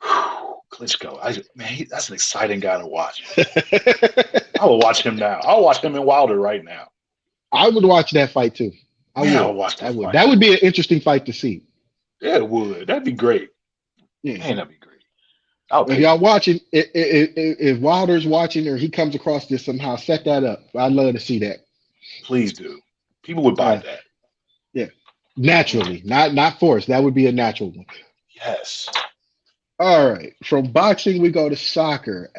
[SPEAKER 1] Uh,
[SPEAKER 2] Klitschko, man, that's an exciting guy to watch, man. I will watch him now. I'll watch him in Wilder right now.
[SPEAKER 1] I would watch that fight too. I
[SPEAKER 2] Man,
[SPEAKER 1] would.
[SPEAKER 2] I'll watch
[SPEAKER 1] I
[SPEAKER 2] that
[SPEAKER 1] would.
[SPEAKER 2] fight.
[SPEAKER 1] That would be an interesting fight to see.
[SPEAKER 2] Yeah, it would. That'd be great.
[SPEAKER 1] Yeah.
[SPEAKER 2] Man, that'd be great. I'll
[SPEAKER 1] If
[SPEAKER 2] pay
[SPEAKER 1] y'all
[SPEAKER 2] for it.
[SPEAKER 1] watching, if Wilder's watching or he comes across this somehow, set that up. I'd love to see that.
[SPEAKER 2] Please do. People would buy
[SPEAKER 1] Uh,
[SPEAKER 2] that.
[SPEAKER 1] yeah,
[SPEAKER 2] Man,
[SPEAKER 1] naturally, not forced. That would be a natural one.
[SPEAKER 2] yes.
[SPEAKER 1] All right. From boxing, we go to soccer.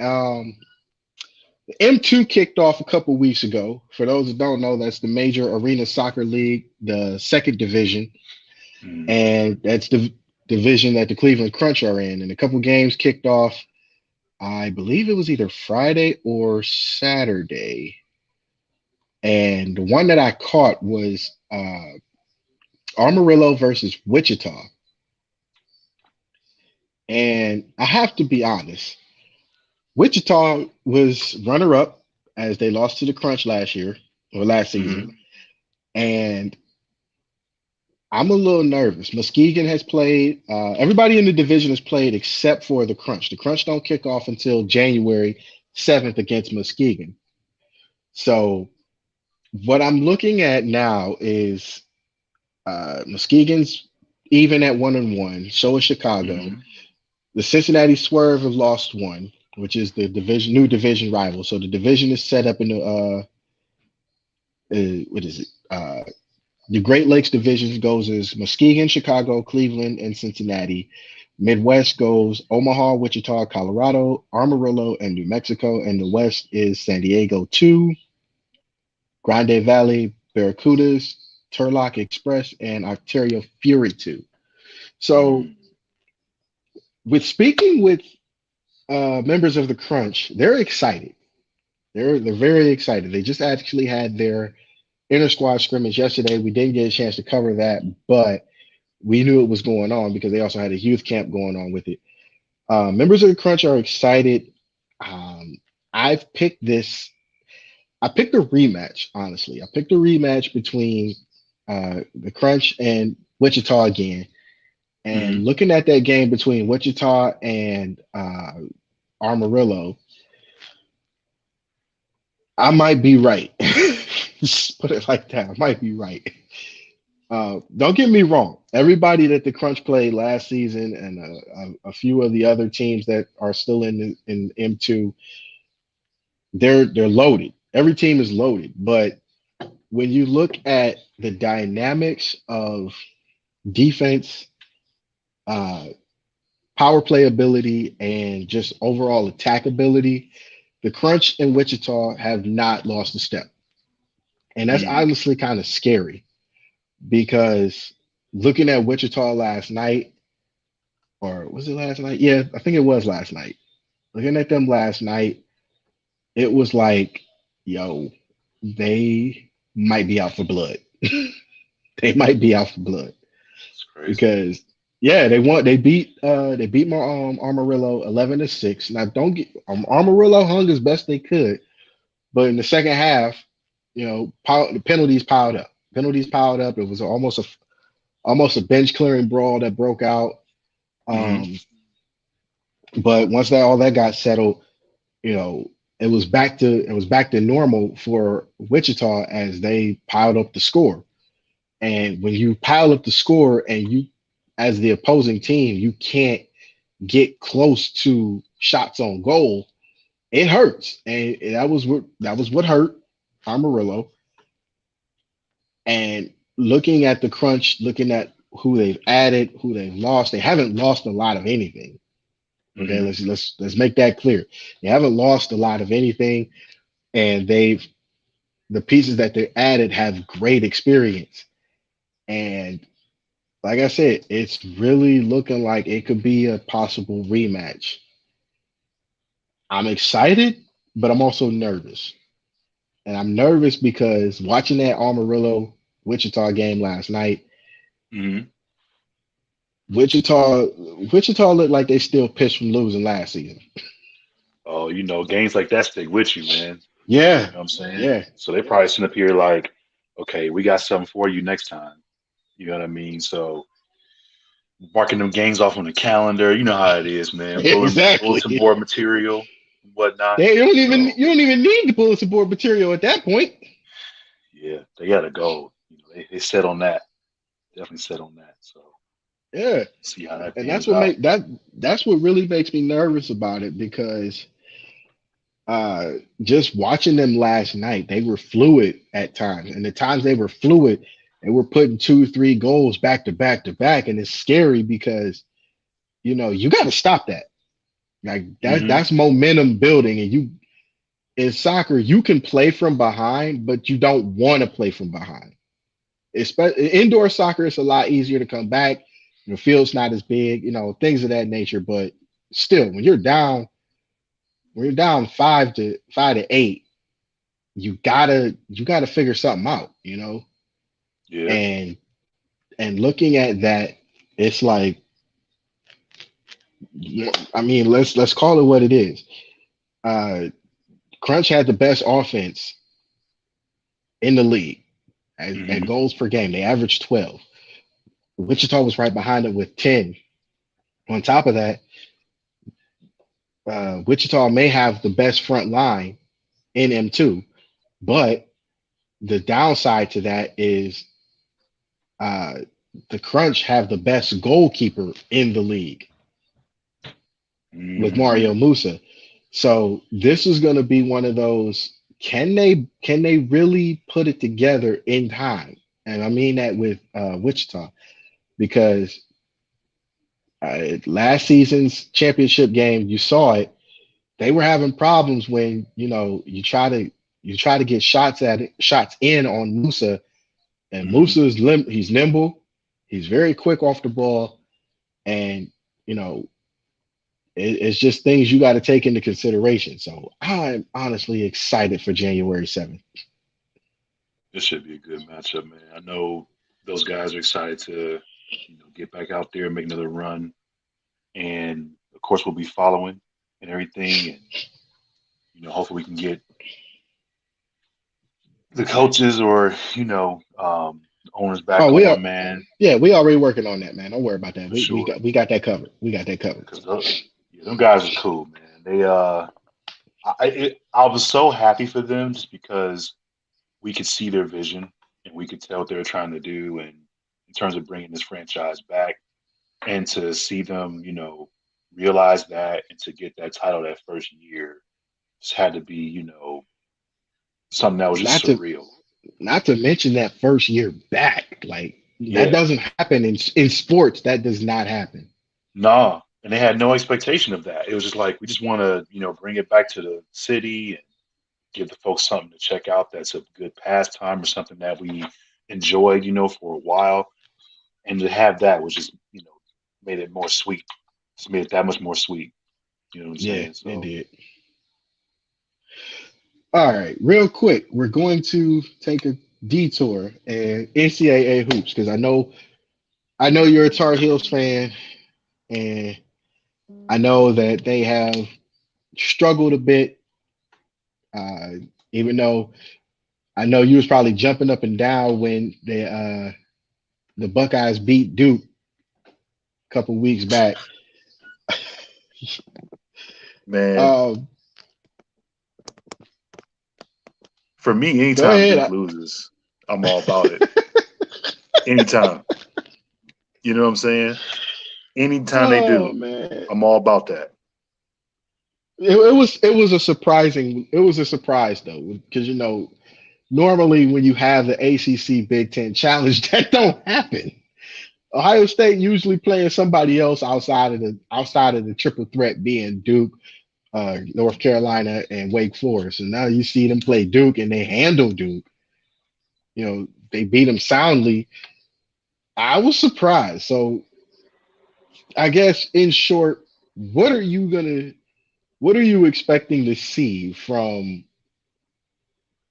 [SPEAKER 1] M2 kicked off a couple weeks ago. For those that don't know, that's the major arena soccer league, the second division,
[SPEAKER 2] Mm,
[SPEAKER 1] and that's the division that the Cleveland Crunch are in. And a couple games kicked off. I believe it was either Friday or Saturday. And the one that I caught was Amarillo versus Wichita. And I have to be honest, Wichita was runner up as they lost to the Crunch last year or last season.
[SPEAKER 2] mm,
[SPEAKER 1] And I'm a little nervous. Muskegon has played, everybody in the division has played except for the Crunch. The Crunch don't kick off until January 7th against Muskegon. So what I'm looking at now is Muskegon's even at 1-1. So is Chicago.
[SPEAKER 2] mm.
[SPEAKER 1] The Cincinnati Swerve have lost one, which is the division new division rival. So the division is set up in the what is it? The Great Lakes division goes as Muskegon, Chicago, Cleveland, and Cincinnati. Midwest goes Omaha, Wichita, Colorado, Amarillo, and New Mexico. And the West is San Diego 2, Grande Valley, Barracudas, Turlock Express, and Ontario Fury 2. So,
[SPEAKER 2] Mm.
[SPEAKER 1] with speaking with members of the Crunch, they're excited. They're very excited. They just actually had their inter squad scrimmage yesterday. We didn't get a chance to cover that, but we knew it was going on because they also had a youth camp going on with it. Members of the Crunch are excited. Um, I've picked this. I picked a rematch. Honestly, I picked a rematch between the Crunch and Wichita again. And
[SPEAKER 2] Mm.
[SPEAKER 1] looking at that game between Wichita and Amarillo, I might be right. Just put it like that. I might be right. Don't get me wrong. Everybody that the Crunch played last season, and a few of the other teams that are still in M2, they're loaded. Every team is loaded. But when you look at the dynamics of defense, uh, power play ability, and just overall attack ability, the Crunch and Wichita have not lost a step, and that's
[SPEAKER 2] Mm.
[SPEAKER 1] honestly kind of scary because looking at Wichita last night, or was it last night? Yeah, I think it was last night. Looking at them last night, it was like, yo, they might be out for blood. They might be out for blood
[SPEAKER 2] It's crazy.
[SPEAKER 1] because yeah, they won. They beat my Amarillo 11-6. Now don't get Amarillo hung as best they could, but in the second half, the penalties piled up. Penalties piled up. It was almost a bench clearing brawl that broke out.
[SPEAKER 2] Mm.
[SPEAKER 1] Um, but once that all that got settled, you know, it was back to normal for Wichita as they piled up the score. And when you pile up the score and you, as the opposing team, you can't get close to shots on goal, it hurts. And that was what hurt Amarillo. And looking at the crunch, looking at who they've added, who they've lost, they haven't lost a lot of anything. Okay,
[SPEAKER 2] Hmm.
[SPEAKER 1] let's make that clear. They haven't lost a lot of anything, and the pieces that they added have great experience. And like I said, it's really looking like it could be a possible rematch. I'm excited, but I'm also nervous. And I'm nervous because watching that Amarillo Wichita game last night,
[SPEAKER 2] Hmm.
[SPEAKER 1] Wichita Wichita looked like they still pissed from losing last season.
[SPEAKER 2] Oh, games like that stick with you, man.
[SPEAKER 1] Yeah,
[SPEAKER 2] You know what I'm saying?
[SPEAKER 1] yeah,
[SPEAKER 2] So they probably sitting up here like, okay, we got something for you next time. You know what I mean? So marking them games off on the calendar, you know how it is, man. Bulletin
[SPEAKER 1] exactly.
[SPEAKER 2] board material, whatnot.
[SPEAKER 1] They don't even
[SPEAKER 2] So
[SPEAKER 1] you don't even need the bulletin board material at that point.
[SPEAKER 2] yeah, they gotta go. They set on that. Definitely set on that. So
[SPEAKER 1] Yeah,
[SPEAKER 2] see how that
[SPEAKER 1] and that's
[SPEAKER 2] pans
[SPEAKER 1] what
[SPEAKER 2] out.
[SPEAKER 1] make that that's what really makes me nervous about it because uh just watching them last night, they were fluid at times, and the times they were fluid, they were putting two, three goals back to back to back, and it's scary because you got to stop that. Like
[SPEAKER 2] Hmm.
[SPEAKER 1] that's momentum building, and you in soccer you can play from behind, but you don't want to play from behind. Especially indoor soccer, it's a lot easier to come back. The field's not as big, things of that nature. But still, when you're down five to eight, you gotta figure something out.
[SPEAKER 2] Yeah.
[SPEAKER 1] And looking at that, it's like, I mean, let's call it what it is. Uh, Crunch had the best offense in the league at
[SPEAKER 2] Hmm.
[SPEAKER 1] goals per game. They averaged 12. Wichita was right behind it with 10. On top of that, Wichita may have the best front line in M2, but the downside to that is uh, the Crunch have the best goalkeeper in the league with
[SPEAKER 2] Hmm.
[SPEAKER 1] Mario Musa. So this is going to be one of those. Can they really put it together in time? And I mean that with Wichita because last season's championship game, you saw it. They were having problems when you try to get shots in on Musa, and
[SPEAKER 2] Hmm.
[SPEAKER 1] Musa he's nimble, he's very quick off the ball, and you know it's just things you got to take into consideration. So I'm honestly excited for January 7th.
[SPEAKER 2] This should be a good matchup, man. I know those guys are excited to, get back out there and make another run. And of course, we'll be following and everything. And, hopefully we can get the coaches or, owners back
[SPEAKER 1] Oh,
[SPEAKER 2] on, man,
[SPEAKER 1] we already working on that, man. Don't worry about that.
[SPEAKER 2] for
[SPEAKER 1] We
[SPEAKER 2] sure.
[SPEAKER 1] got that covered. We got that covered.
[SPEAKER 2] Because yeah, them guys are cool, man. I was so happy for them just because we could see their vision and we could tell what they were trying to do. And in terms of bringing this franchise back and to see them, realize that and to get that title that first year just had to be, something that was just
[SPEAKER 1] Not to
[SPEAKER 2] surreal.
[SPEAKER 1] not to mention that first year back, like that
[SPEAKER 2] Yeah,
[SPEAKER 1] doesn't happen in sports. That does not happen.
[SPEAKER 2] nah. And they had no expectation of that. It was just like, we just want to, bring it back to the city and give the folks something to check out that's a good pastime or something that we enjoyed, for a while. And to have that was just, made it more sweet. Just made it that much more sweet. You know what I'm
[SPEAKER 1] Yeah,
[SPEAKER 2] saying?
[SPEAKER 1] it
[SPEAKER 2] So,
[SPEAKER 1] did. All right, real quick, we're going to take a detour and NCAA hoops because I know you're a Tar Heels fan, and I know that they have struggled a bit. Uh, Even though I know you was probably jumping up and down when the Buckeyes beat Duke a couple weeks back.
[SPEAKER 2] man,
[SPEAKER 1] Um,
[SPEAKER 2] For me,
[SPEAKER 1] Go
[SPEAKER 2] anytime
[SPEAKER 1] ahead.
[SPEAKER 2] Duke loses, I'm all about it. Anytime. You know what I'm saying? Anytime they
[SPEAKER 1] Oh
[SPEAKER 2] do,
[SPEAKER 1] man,
[SPEAKER 2] I'm all about that.
[SPEAKER 1] it was a surprising. It was a surprise though, because normally when you have the ACC Big Ten Challenge, that don't happen. Ohio State usually playing somebody else outside of the triple threat being Duke, North Carolina, and Wake Forest. And now you see them play Duke and they handle Duke. They beat them soundly. I was surprised. So I guess in short, what are you gonna what are you expecting to see from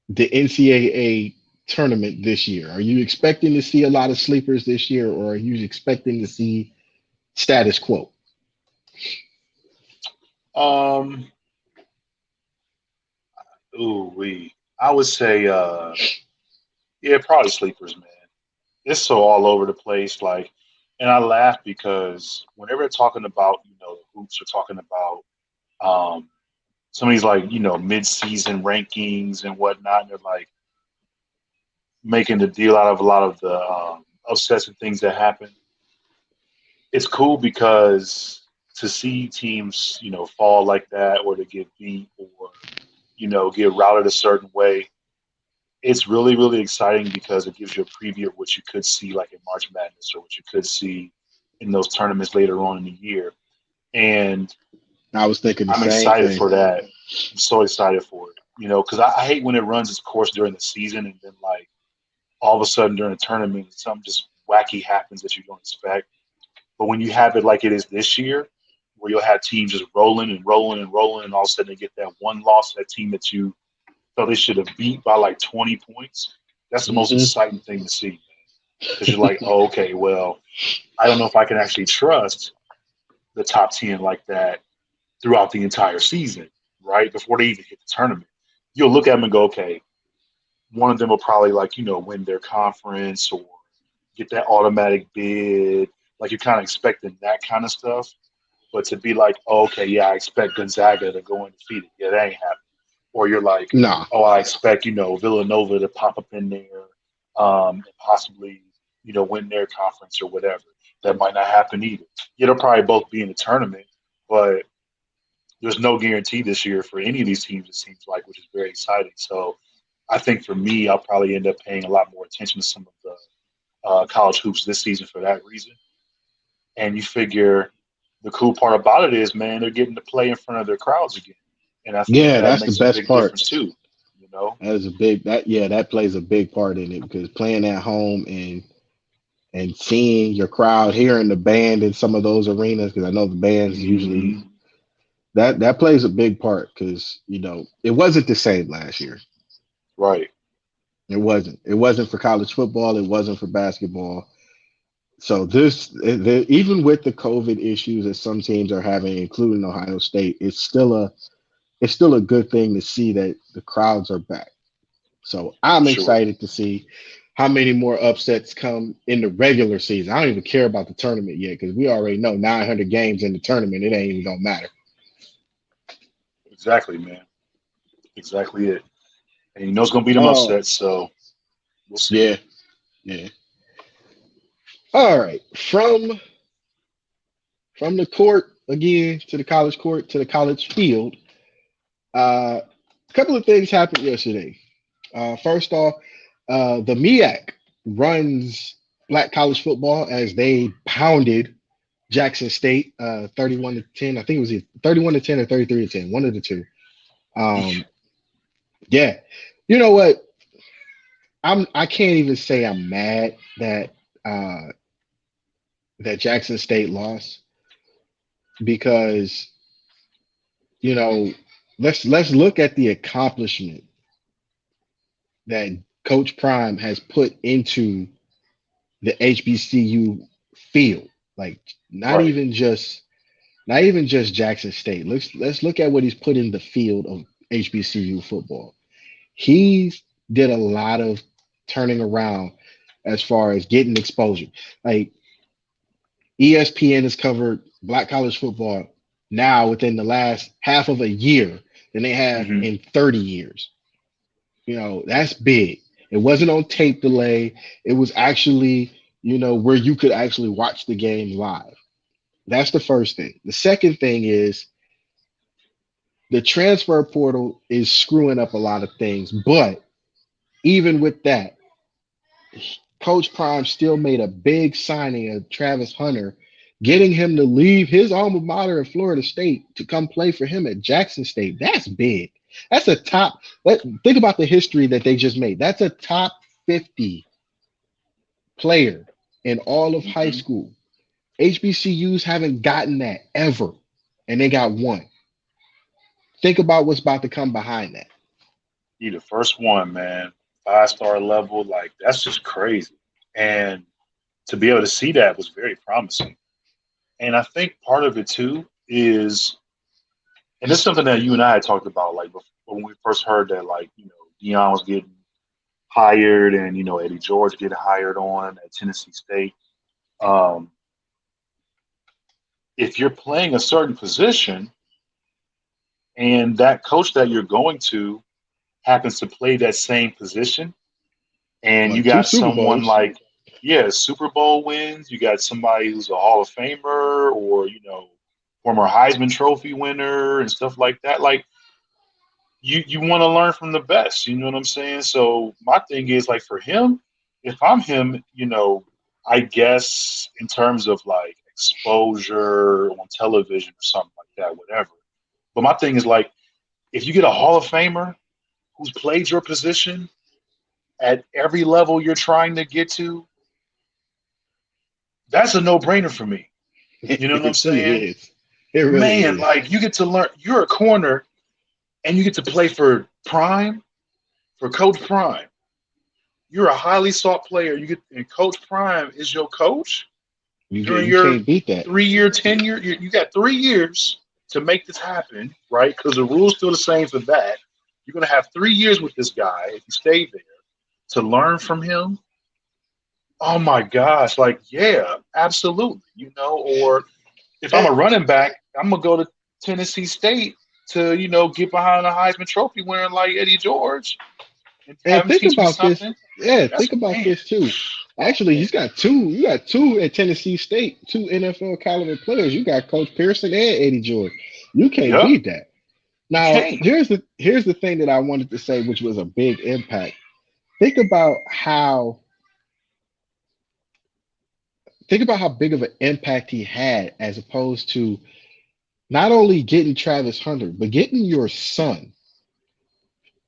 [SPEAKER 1] the NCAA tournament this year? Are you expecting to see a lot of sleepers this year, or are you expecting to see status quo?
[SPEAKER 2] Um, I would say, yeah, probably sleepers, man. It's so all over the place. Like, and I laugh because whenever they're talking about, the hoops are talking about some of these like, mid-season rankings and whatnot. And they're like making the deal out of a lot of the upsets and things that happen. It's cool because to see teams, fall like that or to get beat or, get routed a certain way, it's really, really exciting because it gives you a preview of what you could see like in March Madness or what you could see in those tournaments later on in the year. And
[SPEAKER 1] I was thinking the
[SPEAKER 2] I'm
[SPEAKER 1] same
[SPEAKER 2] excited
[SPEAKER 1] thing.
[SPEAKER 2] for that. I'm so excited for it, because I hate when it runs its course during the season and then like all of a sudden during a tournament, something just wacky happens that you don't expect. But when you have it like it is this year, where you'll have teams just rolling and rolling and rolling, and all of a sudden they get that one loss to that team that you felt they should have beat by like 20 points, that's the most
[SPEAKER 1] Hmm.
[SPEAKER 2] exciting thing to see, man. Because you're like, oh, okay, well, I don't know if I can actually trust the top 10 like that throughout the entire season, right? Before they even hit the tournament. You'll look at them and go, okay, one of them will probably like, win their conference or get that automatic bid. Like you're kind of expecting that kind of stuff. But to be like, oh, okay, yeah, I expect Gonzaga to go undefeated. Yeah, that ain't happening. Or you're like,
[SPEAKER 1] Nah,
[SPEAKER 2] oh, I expect, Villanova to pop up in there and possibly, win their conference or whatever. That might not happen either. Yeah, they'll probably both be in the tournament, but there's no guarantee this year for any of these teams, it seems like, which is very exciting. So I think for me, I'll probably end up paying a lot more attention to some of the college hoops this season for that reason. And you figure the cool part about it is, man, they're getting to play in front of their crowds again. And I think
[SPEAKER 1] yeah,
[SPEAKER 2] that
[SPEAKER 1] that's the
[SPEAKER 2] makes a
[SPEAKER 1] best
[SPEAKER 2] big
[SPEAKER 1] part.
[SPEAKER 2] difference too, you know?
[SPEAKER 1] That is a big that yeah, that plays a big part in it because playing at home and seeing your crowd, hearing the band in some of those arenas, because I know the bands usually
[SPEAKER 2] Mm-hmm.
[SPEAKER 1] that plays a big part because it wasn't the same last year.
[SPEAKER 2] Right.
[SPEAKER 1] It wasn't. It wasn't for college football. It wasn't for basketball. So even with the COVID issues that some teams are having, including Ohio State, it's still a good thing to see that the crowds are back. So
[SPEAKER 2] For
[SPEAKER 1] I'm
[SPEAKER 2] sure.
[SPEAKER 1] excited to see how many more upsets come in the regular season. I don't even care about the tournament yet because we already know 900 games in the tournament. It ain't even gonna matter.
[SPEAKER 2] Exactly, man. Exactly it. And you know it's going to be them
[SPEAKER 1] Oh
[SPEAKER 2] upsets, so we'll see.
[SPEAKER 1] yeah, yeah. All right, from the court again to the college court to the college field. A couple of things happened yesterday. First off, the MEAC runs black college football as they pounded Jackson State 31-10. I think it was either 31-10 or 33-10, one of the two. Um, yeah. You know what? I can't even say I'm mad uh that Jackson State lost because, you know, let's look at the accomplishment that Coach Prime has put into the HBCU field. Like not
[SPEAKER 2] Right.
[SPEAKER 1] even just not even just Jackson State. Let's look at what he's put in the field of HBCU football. He's did a lot of turning around as far as getting exposure. Like ESPN has covered black college football now within the last half of a year than they have
[SPEAKER 2] Hmm.
[SPEAKER 1] in 30 years. That's big. It wasn't on tape delay. It was actually, where you could actually watch the game live. That's the first thing. The second thing is the transfer portal is screwing up a lot of things. But even with that, Coach Prime still made a big signing of Travis Hunter, getting him to leave his alma mater in Florida State to come play for him at Jackson State. That's big. That's a top. Think about the history that they just made. That's a top 50 player in all of high
[SPEAKER 2] Hmm.
[SPEAKER 1] school. HBCUs haven't gotten that ever, and they got one. Think about what's about to come behind that.
[SPEAKER 2] He the first one, man. 5-star level, like that's just crazy. And to be able to see that was very promising. And I think part of it too is, and this is something that you and I had talked about, like before, when we first heard that, like Dion was getting hired, and Eddie George getting hired on at Tennessee State. Um, if you're playing a certain position, and that coach that you're going to happens to play that same position, and you
[SPEAKER 1] What, two
[SPEAKER 2] got
[SPEAKER 1] Super
[SPEAKER 2] someone
[SPEAKER 1] Bowls?
[SPEAKER 2] like, yeah, Super Bowl wins, you got somebody who's a Hall of Famer, or former Heisman Trophy winner and stuff like that, like you want to learn from the best, you know what I'm saying? So my thing is, like, for him, if I'm him, I guess in terms of like exposure on television or something like that, whatever. But my thing is, like, if you get a Hall of Famer who's played your position at every level you're trying to get to, that's a no-brainer for me. You know what I'm
[SPEAKER 1] It really
[SPEAKER 2] saying?
[SPEAKER 1] is. It really
[SPEAKER 2] Man,
[SPEAKER 1] is.
[SPEAKER 2] like, you get to learn. You're a corner, and you get to play for Prime, for Coach Prime. You're a highly sought player. And Coach Prime is your coach during
[SPEAKER 1] You
[SPEAKER 2] your
[SPEAKER 1] can't beat that.
[SPEAKER 2] 3-year tenure. You got 3 years to make this happen, right? Because the rule's still the same for that. You're going to have 3 years with this guy if you stay there to learn from him. Oh my gosh, like, yeah, absolutely. Or if I'm
[SPEAKER 1] And,
[SPEAKER 2] a running back, I'm gonna go to Tennessee State to, get behind a Heisman Trophy winner like Eddie George and
[SPEAKER 1] and
[SPEAKER 2] have him
[SPEAKER 1] think
[SPEAKER 2] teach me
[SPEAKER 1] about this.
[SPEAKER 2] something.
[SPEAKER 1] Yeah,
[SPEAKER 2] That's
[SPEAKER 1] think about
[SPEAKER 2] man,
[SPEAKER 1] this too.
[SPEAKER 2] oh
[SPEAKER 1] Actually,
[SPEAKER 2] man,
[SPEAKER 1] he's got two. You got two at Tennessee State, two NFL caliber players. You got Coach Pearson and Eddie George. You can't
[SPEAKER 2] yep,
[SPEAKER 1] beat that.
[SPEAKER 2] you
[SPEAKER 1] Now,
[SPEAKER 2] can't.
[SPEAKER 1] here's the thing that I wanted to say, which was a big impact. Think about how think about how big of an impact he had, as opposed to not only getting Travis Hunter, but getting your son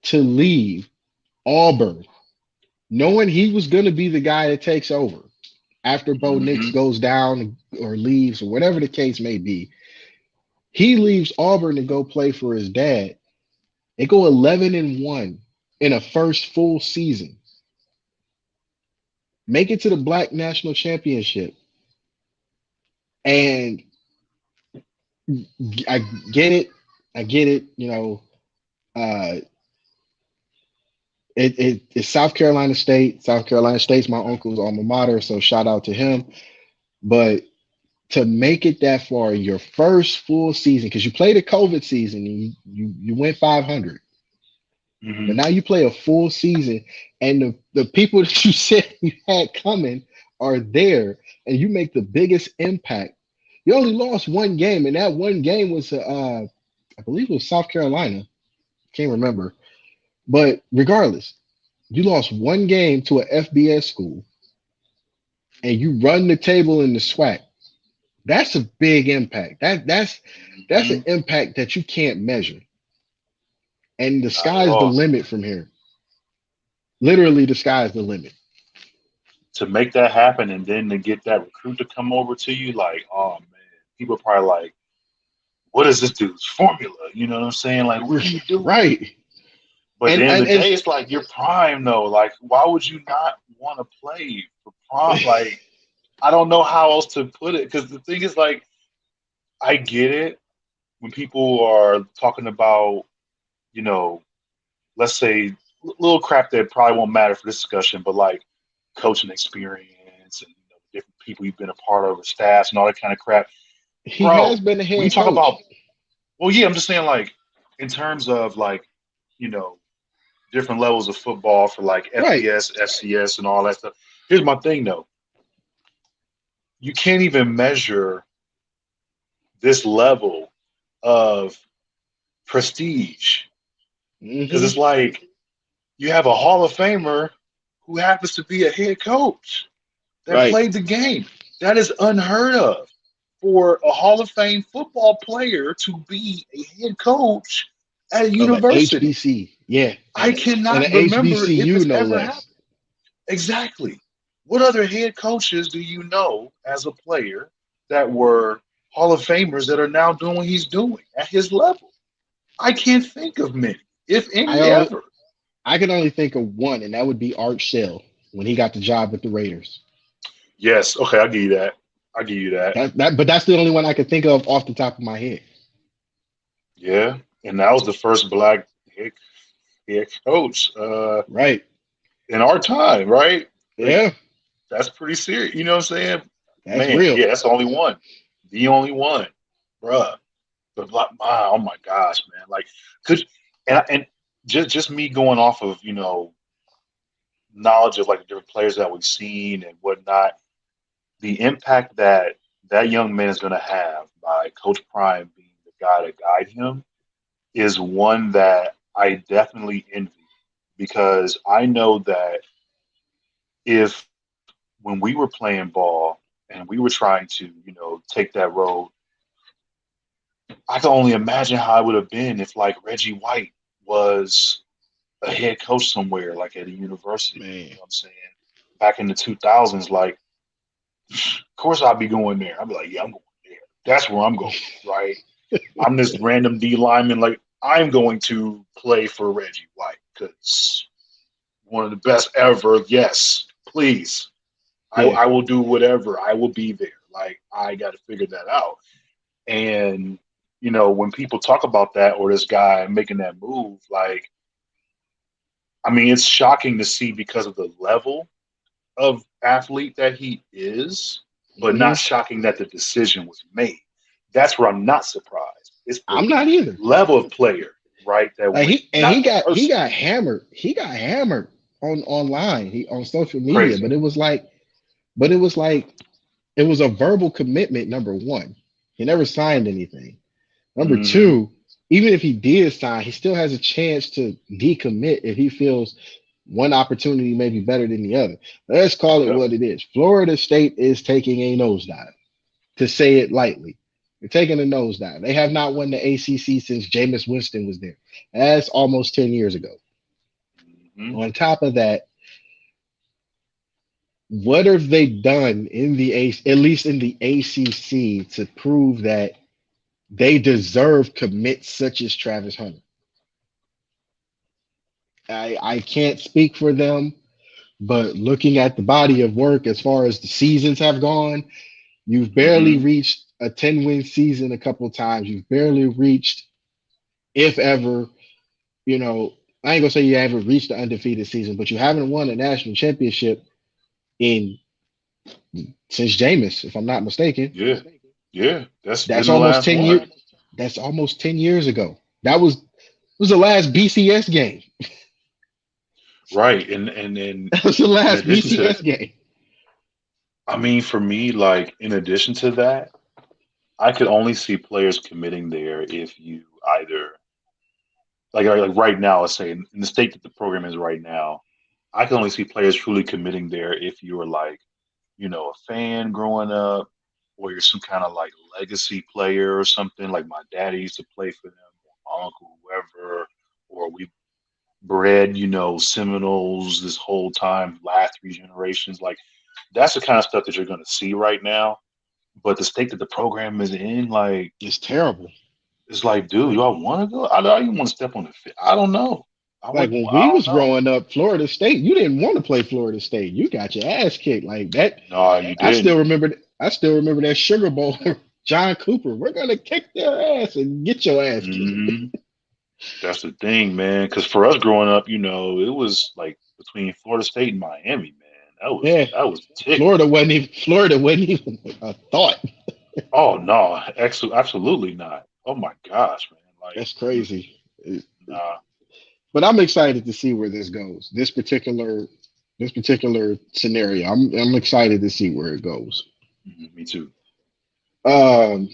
[SPEAKER 1] to leave Auburn, knowing he was going to be the guy that takes over after Bo Nix
[SPEAKER 2] Hmm.
[SPEAKER 1] goes down or leaves or whatever the case may be. He leaves Auburn to go play for his dad. They go 11-1 in a first full season, make it to the Black National Championship, and I get it. I get it. Uh, it's South Carolina State. South Carolina State's my uncle's alma mater, so shout out to him. But to make it that far, your first full season, because you played a COVID season and you went 500, but
[SPEAKER 2] Hmm.
[SPEAKER 1] now you play a full season, and the people that you said you had coming are there, and you make the biggest impact. You only lost one game, and that one game was I believe it was South Carolina. Can't remember, but regardless, you lost one game to a FBS school, and you run the table in the SWAC. That's a big impact. That's an
[SPEAKER 2] Hmm.
[SPEAKER 1] impact that you can't measure. And the
[SPEAKER 2] Not at
[SPEAKER 1] sky's the
[SPEAKER 2] all.
[SPEAKER 1] limit from here. Literally, the sky's the limit.
[SPEAKER 2] To make that happen, and then to get that recruit to come over to you, like, oh man, people are probably like, what is this dude's formula? You know what I'm saying? Like, what are you doing?
[SPEAKER 1] Right.
[SPEAKER 2] But at
[SPEAKER 1] And
[SPEAKER 2] the end
[SPEAKER 1] and
[SPEAKER 2] of the day,
[SPEAKER 1] it's
[SPEAKER 2] it's like you're prime though. Like, why would you not want to play for prime? Like, I don't know how else to put it, because the thing is, like, I get it when people are talking about, you know, let's say little crap that probably won't matter for this discussion, but like coaching experience and different people you've been a part of, or staffs and all that kind of crap,
[SPEAKER 1] he has
[SPEAKER 2] bro.
[SPEAKER 1] been a
[SPEAKER 2] When you
[SPEAKER 1] head
[SPEAKER 2] talk
[SPEAKER 1] coach.
[SPEAKER 2] about, well, yeah, I'm just saying, like, in terms of, like, you know different levels of football for like
[SPEAKER 1] Right.
[SPEAKER 2] FBS, FCS, and all that stuff. Here's my thing though: you can't even measure this level of prestige because
[SPEAKER 1] Hmm.
[SPEAKER 2] it's like you have a Hall of Famer who happens to be a head coach that
[SPEAKER 1] Right.
[SPEAKER 2] played the game. That is unheard of for a Hall of Fame football player to be a head coach at a
[SPEAKER 1] Of an
[SPEAKER 2] university.
[SPEAKER 1] HBC. Yeah.
[SPEAKER 2] I
[SPEAKER 1] And
[SPEAKER 2] cannot
[SPEAKER 1] an
[SPEAKER 2] remember if
[SPEAKER 1] HBCU
[SPEAKER 2] it's
[SPEAKER 1] no
[SPEAKER 2] ever happened.
[SPEAKER 1] less.
[SPEAKER 2] Exactly. What other head coaches do you know as a player that were Hall of Famers that are now doing what he's doing at his level? I can't think of many, if
[SPEAKER 1] I
[SPEAKER 2] any
[SPEAKER 1] only
[SPEAKER 2] ever.
[SPEAKER 1] I can only think of one, and that would be Art Shell when he got the job with the Raiders.
[SPEAKER 2] Yes, okay, I'll give you that. I'll give you that.
[SPEAKER 1] But that's the only one I can think of off the top of my head.
[SPEAKER 2] Yeah. And that was the first black head coach
[SPEAKER 1] Right.
[SPEAKER 2] in our time, right? Like,
[SPEAKER 1] Yeah.
[SPEAKER 2] that's pretty serious. You know what I'm saying?
[SPEAKER 1] That's
[SPEAKER 2] Man,
[SPEAKER 1] real.
[SPEAKER 2] yeah, that's the only one. The only one. Bruh. But like, oh my gosh, man! Like, could and just me going off of knowledge of like the different players that we've seen and whatnot, the impact that that young man is going to have by Coach Prime being the guy to guide him is one that I definitely envy because I know that if when we were playing ball and we were trying to take that road, I can only imagine how it would have been if like Reggie White was a head coach somewhere, like at a university. You
[SPEAKER 1] Man.
[SPEAKER 2] know what I'm saying? Back in the 2000s, like, of course I'd be going there. I'd be like, yeah, I'm going there. That's where I'm going, right? I'm this random D lineman. Like, I'm going to play for Reggie White because one of the best ever. Yes, please.
[SPEAKER 1] Yeah.
[SPEAKER 2] I will do whatever. I will be there. Like, I got to figure that out. And, when people talk about that or this guy making that move, like, I mean, it's shocking to see because of the level of athlete that he is, but
[SPEAKER 1] Hmm.
[SPEAKER 2] not shocking that the decision was made. That's where I'm not surprised. It's the
[SPEAKER 1] I'm not either.
[SPEAKER 2] level of player, right? That
[SPEAKER 1] Like
[SPEAKER 2] went,
[SPEAKER 1] he
[SPEAKER 2] not the
[SPEAKER 1] got he
[SPEAKER 2] person.
[SPEAKER 1] got hammered. He got hammered on online. He on social media,
[SPEAKER 2] Crazy.
[SPEAKER 1] but it was a verbal commitment. Number one, he never signed anything. Number
[SPEAKER 2] Hmm.
[SPEAKER 1] two, even if he did sign, he still has a chance to decommit if he feels one opportunity may be better than the other. Let's call it
[SPEAKER 2] Yep.
[SPEAKER 1] what it is. Florida State is taking a nosedive, to say it lightly. They're taking a nosedive. They have not won the ACC since Jameis Winston was there. That's almost 10 years ago.
[SPEAKER 2] Hmm.
[SPEAKER 1] On top of that, what have they done at least in the ACC to prove that they deserve commits such as Travis Hunter? I can't speak for them, but looking at the body of work as far as the seasons have gone, you've barely
[SPEAKER 2] Hmm.
[SPEAKER 1] reached a 10-win season a couple of times. You've barely reached, if ever, you know, I ain't gonna say you haven't reached the undefeated season, but you haven't won a national championship in since Jameis, if I'm not mistaken.
[SPEAKER 2] Yeah. Yeah. That's been
[SPEAKER 1] That's
[SPEAKER 2] the
[SPEAKER 1] almost
[SPEAKER 2] last
[SPEAKER 1] 10
[SPEAKER 2] one.
[SPEAKER 1] years. That's almost 10 years ago. That was the last BCS game.
[SPEAKER 2] Right. And
[SPEAKER 1] That was the
[SPEAKER 2] in
[SPEAKER 1] last
[SPEAKER 2] addition to
[SPEAKER 1] BCS
[SPEAKER 2] that,
[SPEAKER 1] game.
[SPEAKER 2] I mean, for me, like in addition to that, I could only see players committing there if you either like right now, let's say in the state that the program is right now, I can only see players truly committing there if you were like, a fan growing up, or you're some kind of like legacy player or something. Like my daddy used to play for them, or my uncle, whoever, or we bred, Seminoles this whole time, last three generations. Like that's the kind of stuff that you're gonna see right now. But the state that the program is in, like,
[SPEAKER 1] It's terrible.
[SPEAKER 2] it's like, dude,
[SPEAKER 1] Like
[SPEAKER 2] do I want to go? I don't even want to step on the field. I don't know. I
[SPEAKER 1] like
[SPEAKER 2] wouldn't.
[SPEAKER 1] when
[SPEAKER 2] I
[SPEAKER 1] we
[SPEAKER 2] don't
[SPEAKER 1] was
[SPEAKER 2] know.
[SPEAKER 1] growing up, Florida State, you didn't want to play Florida State. You got your ass kicked like that.
[SPEAKER 2] No, you
[SPEAKER 1] I still
[SPEAKER 2] didn't.
[SPEAKER 1] remember. I still remember that Sugar Bowl. John Cooper, we're gonna kick their ass and get your ass kicked.
[SPEAKER 2] Hmm. That's the thing, man. Because for us growing up, it was like between Florida State and Miami, man. That was
[SPEAKER 1] Yeah,
[SPEAKER 2] that was ticket.
[SPEAKER 1] Florida wasn't even a thought.
[SPEAKER 2] Oh no, absolutely not. Oh my gosh, man. Like,
[SPEAKER 1] That's crazy.
[SPEAKER 2] nah.
[SPEAKER 1] but I'm excited to see where this goes. This particular scenario. I'm excited to see where it goes.
[SPEAKER 2] Me too.
[SPEAKER 1] Um,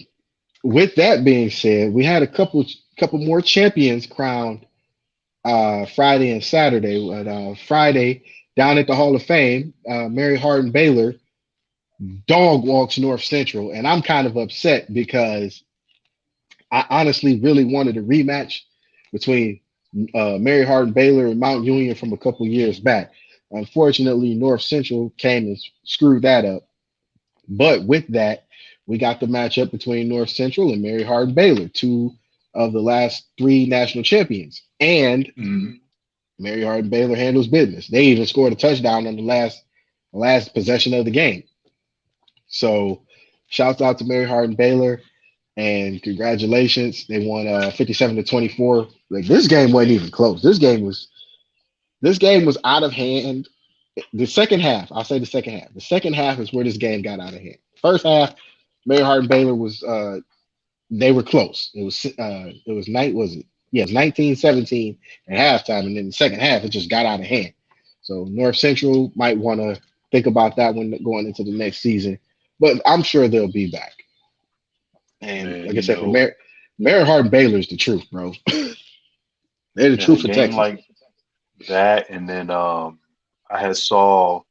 [SPEAKER 1] with that being said, we had a couple more champions crowned Friday and Saturday. But Friday, down at the Hall of Fame, Mary Hardin Baylor dog walks North Central, and I'm kind of upset because I honestly really wanted a rematch between Mary Hardin Baylor and Mount Union from a couple years back. Unfortunately, North Central came and screwed that up. But with that, we got the matchup between North Central and Mary Hardin Baylor, two of the last three national champions. And
[SPEAKER 2] Mhm.
[SPEAKER 1] Mary Hardin Baylor handles business. They even scored a touchdown on the last possession of the game. So shouts out to Mary Hardin Baylor and congratulations. They won 57-24. Like this game wasn't even close. This game was out of hand. The second half, I'll say the second half. The second half is where this game got out of hand. First half, Mary Hardin Baylor was they were close. It was night was it? Yeah, it was 19-17 at halftime, and then the second half it just got out of hand. So North Central might want to think about that one going into the next season, but I'm sure they'll be back. And
[SPEAKER 2] Man,
[SPEAKER 1] like I said, for Mary Hardin Baylor is the truth, bro. They're the
[SPEAKER 2] man, a
[SPEAKER 1] truth for
[SPEAKER 2] game
[SPEAKER 1] Texas.
[SPEAKER 2] like that, and then I had saw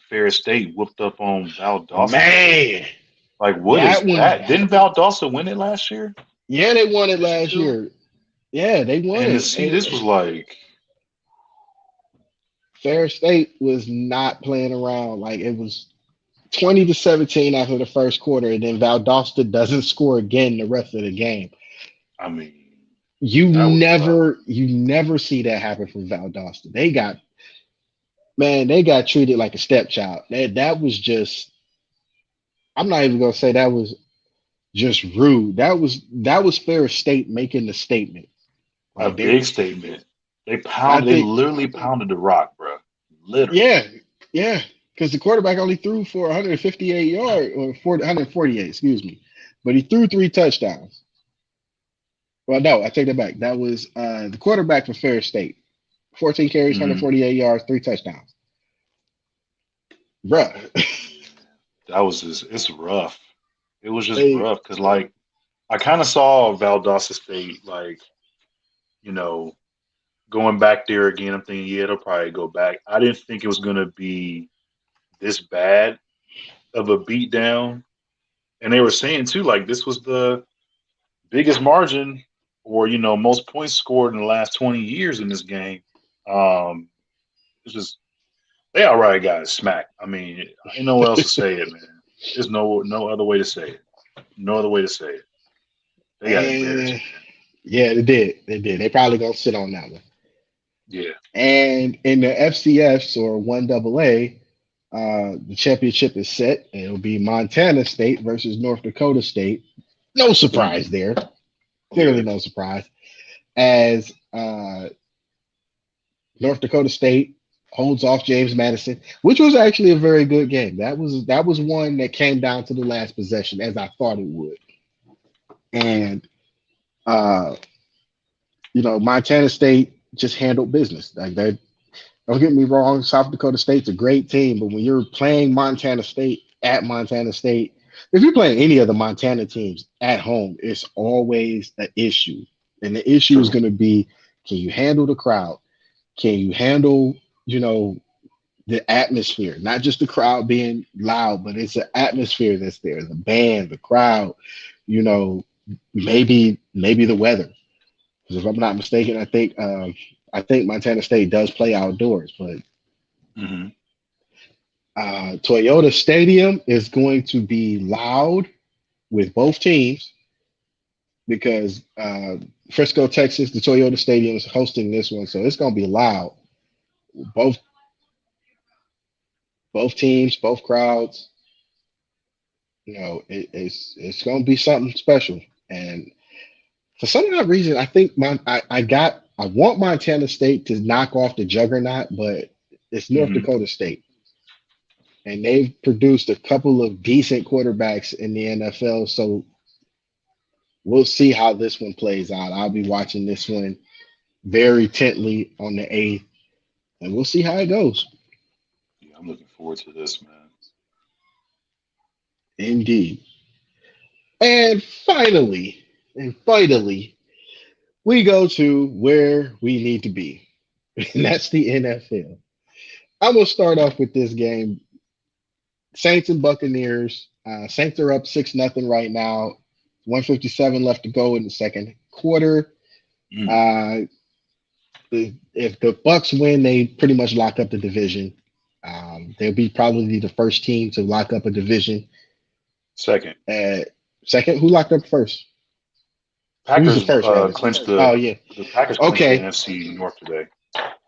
[SPEAKER 2] Ferris State whooped up on Valdosta.
[SPEAKER 1] Man,
[SPEAKER 2] Like, what
[SPEAKER 1] that
[SPEAKER 2] is
[SPEAKER 1] one.
[SPEAKER 2] that? Didn't Valdosta win it last year?
[SPEAKER 1] Yeah, they won it
[SPEAKER 2] Division
[SPEAKER 1] last
[SPEAKER 2] two?
[SPEAKER 1] year. Yeah, they won
[SPEAKER 2] And to
[SPEAKER 1] it.
[SPEAKER 2] see this was like,
[SPEAKER 1] Fair State was not playing around. Like it was 20-17 after the first quarter, and then Valdosta doesn't score again the rest of the game.
[SPEAKER 2] I mean,
[SPEAKER 1] You
[SPEAKER 2] that was rough.
[SPEAKER 1] never see that happen from Valdosta. They got treated like a stepchild. That was just. I'm not even gonna say that was just rude. That was Fair State making the statement.
[SPEAKER 2] A
[SPEAKER 1] Like
[SPEAKER 2] big statement.
[SPEAKER 1] I
[SPEAKER 2] They
[SPEAKER 1] think,
[SPEAKER 2] literally pounded the rock, bro. Literally.
[SPEAKER 1] yeah, yeah, because the quarterback only threw for 158 yards or 148, excuse me, but he threw three touchdowns. Well, no, I take that back. That was the quarterback for Fair State. 14 carries,
[SPEAKER 2] Hmm
[SPEAKER 1] 148 yards, three touchdowns. Bruh.
[SPEAKER 2] That was just, it's rough. It was just
[SPEAKER 1] Hey,
[SPEAKER 2] rough because, like, I kind of saw Valdosta State, like, you know, going back there again. I'm thinking, yeah, they'll probably go back. I didn't think it was going to be this bad of a beatdown. And they were saying, too, like, this was the biggest margin or, most points scored in the last 20 years in this game. Um, it's just, they outright got smacked. I mean, ain't no else to say it, man. There's no other way to say it. No other way to say it. They got embarrassed,
[SPEAKER 1] and
[SPEAKER 2] man.
[SPEAKER 1] yeah, they did. They did. They probably gonna sit on that one.
[SPEAKER 2] Yeah.
[SPEAKER 1] And in the FCS or 1AA, the championship is set. It'll be Montana State versus North Dakota State. No surprise
[SPEAKER 2] hmm
[SPEAKER 1] there. Clearly,
[SPEAKER 2] Yeah.
[SPEAKER 1] no surprise. As North Dakota State holds off James Madison, which was actually a very good game. That was one that came down to the last possession, as I thought it would. And uh, Montana State just handled business. Like they don't get me wrong, South Dakota State's a great team, but when you're playing Montana State at Montana State, if you're playing any of the Montana teams at home, it's always an issue. And the issue is
[SPEAKER 2] True.
[SPEAKER 1] going to be, can you handle the crowd? Can you handle, you know, the atmosphere? Not just the crowd being loud, but it's the atmosphere that's there, the band, the crowd, you know, maybe the weather. Because if I'm not mistaken, I think Montana State does play outdoors, but
[SPEAKER 2] hmm
[SPEAKER 1] Toyota Stadium is going to be loud with both teams because Frisco, Texas, the Toyota Stadium is hosting this one, so it's going to be loud. Both both teams, both crowds. It's going to be something special. And for some odd reason, I think I want Montana State to knock off the juggernaut, but it's North
[SPEAKER 2] hmm
[SPEAKER 1] Dakota State. And they've produced a couple of decent quarterbacks in the NFL. So we'll see how this one plays out. I'll be watching this one very intently on the eighth, and we'll see how it goes.
[SPEAKER 2] Yeah, I'm looking forward to this, man.
[SPEAKER 1] Indeed. And finally, we go to where we need to be, and that's the NFL. I'm gonna start off with this game. Saints and Buccaneers. Saints are up 6-0 right now. 157 left to go in the second quarter.
[SPEAKER 2] Mm.
[SPEAKER 1] Uh, if the Bucks win, they pretty much lock up the division. They'll be probably the first team to lock up a division.
[SPEAKER 2] Second,
[SPEAKER 1] Uh, Second, who locked up first? Who's the
[SPEAKER 2] Packers
[SPEAKER 1] first, rather?
[SPEAKER 2] clinched
[SPEAKER 1] Oh yeah.
[SPEAKER 2] the Packers clinched the
[SPEAKER 1] Okay.
[SPEAKER 2] NFC North today.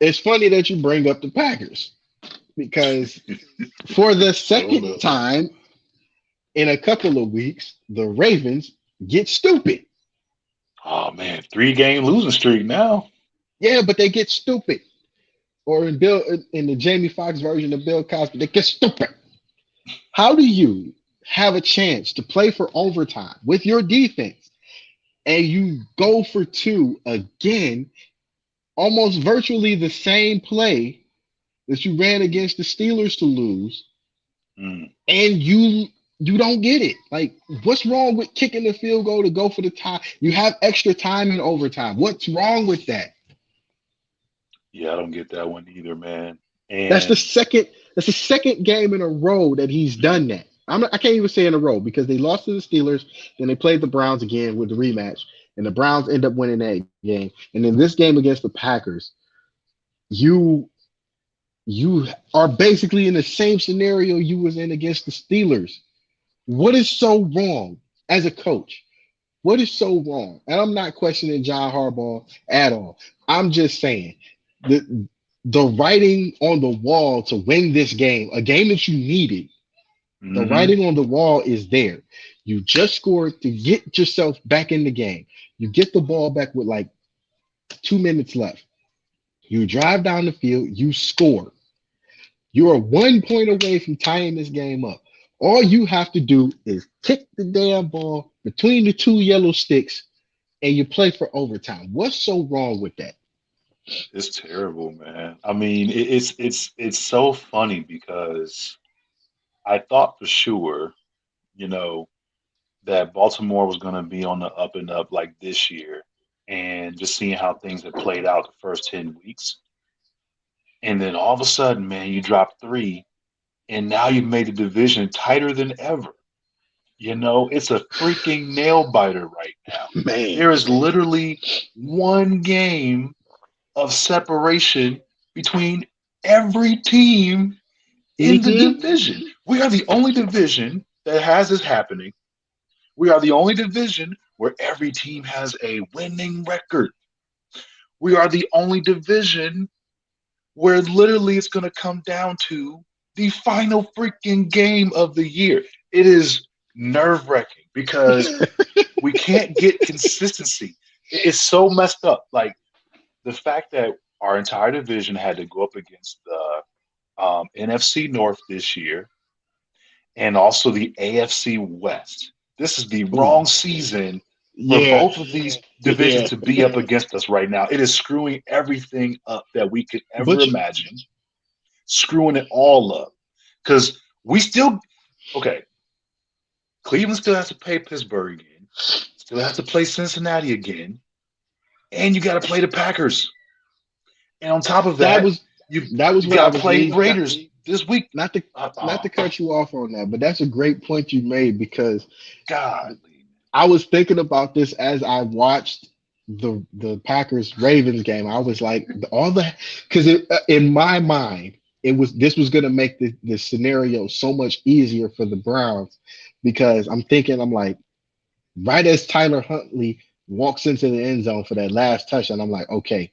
[SPEAKER 1] It's funny that you bring up the Packers because for the
[SPEAKER 2] Hold
[SPEAKER 1] second
[SPEAKER 2] up.
[SPEAKER 1] time in a couple of weeks, the Ravens get stupid.
[SPEAKER 2] Oh man, 3 game losing streak now.
[SPEAKER 1] Yeah, but they get stupid. Or in the Jamie Foxx version of Bill Cosby, they get stupid. How do you have a chance to play for overtime with your defense and you go for two again, almost virtually the same play that you ran against the Steelers to lose,
[SPEAKER 2] Mm.
[SPEAKER 1] and you don't get it? Like, what's wrong with kicking the field goal to go for the tie? You have extra time in overtime. What's wrong with that?
[SPEAKER 2] Yeah, I don't get that one either, man.
[SPEAKER 1] That's the
[SPEAKER 2] And
[SPEAKER 1] second. That's the second game in a row that he's done that. I can't even say in a row because they lost to the Steelers, then they played the Browns again with the rematch, and the Browns end up winning that game. And then this game against the Packers, you you are basically in the same scenario you was in against the Steelers. What is so wrong as a coach? What is so wrong? And I'm not questioning John Harbaugh at all. I'm just saying the the writing on the wall to win this game, a game that you needed, the
[SPEAKER 2] hmm
[SPEAKER 1] writing on the wall is there. You just scored to get yourself back in the game. You get the ball back with like 2 minutes left. You drive down the field, you score. You are 1 point away from tying this game up. All you have to do is kick the damn ball between the two yellow sticks and you play for overtime. What's so wrong with that?
[SPEAKER 2] it's terrible, man. I mean, it's so funny because I thought for sure, you know, that Baltimore was going to be on the up and up like this year, and just seeing how things have played out the first 10 weeks, and then all of a sudden, man, you drop three, and now you've made the division tighter than ever. It's a freaking nail biter right now.
[SPEAKER 1] Man.
[SPEAKER 2] There is literally 1 game of separation between every team in the
[SPEAKER 1] Mm-hmm.
[SPEAKER 2] division. We are the only division that has this happening. We are the only division where every team has a winning record. We are the only division where literally it's going to come down to the final freaking game of the year. It is nerve wracking because we can't get consistency. It's so messed up. Like the fact that our entire division had to go up against the NFC North this year and also the AFC West. This is the
[SPEAKER 1] Ooh.
[SPEAKER 2] wrong season for
[SPEAKER 1] Yeah.
[SPEAKER 2] both of these divisions
[SPEAKER 1] Yeah.
[SPEAKER 2] to be up against us right now. It is screwing everything up that we could ever
[SPEAKER 1] But
[SPEAKER 2] imagine, screwing it all up. Because we still, okay, Cleveland still has to play Pittsburgh again, still has to play Cincinnati again, and you got to play the Packers. And on top of
[SPEAKER 1] that
[SPEAKER 2] that,
[SPEAKER 1] was
[SPEAKER 2] you
[SPEAKER 1] that was
[SPEAKER 2] you
[SPEAKER 1] what I
[SPEAKER 2] got to
[SPEAKER 1] was
[SPEAKER 2] play
[SPEAKER 1] leading.
[SPEAKER 2] Raiders this week.
[SPEAKER 1] Not to not
[SPEAKER 2] Oh,
[SPEAKER 1] to cut you off on that, but that's a great point you made because
[SPEAKER 2] God.
[SPEAKER 1] I was thinking about this as I watched the Packers Ravens game. I was like, all the because in my mind it was this was going to make the scenario so much easier for the Browns because I'm like right as Tyler Huntley walks into the end zone for that last touchdown, I'm like, okay,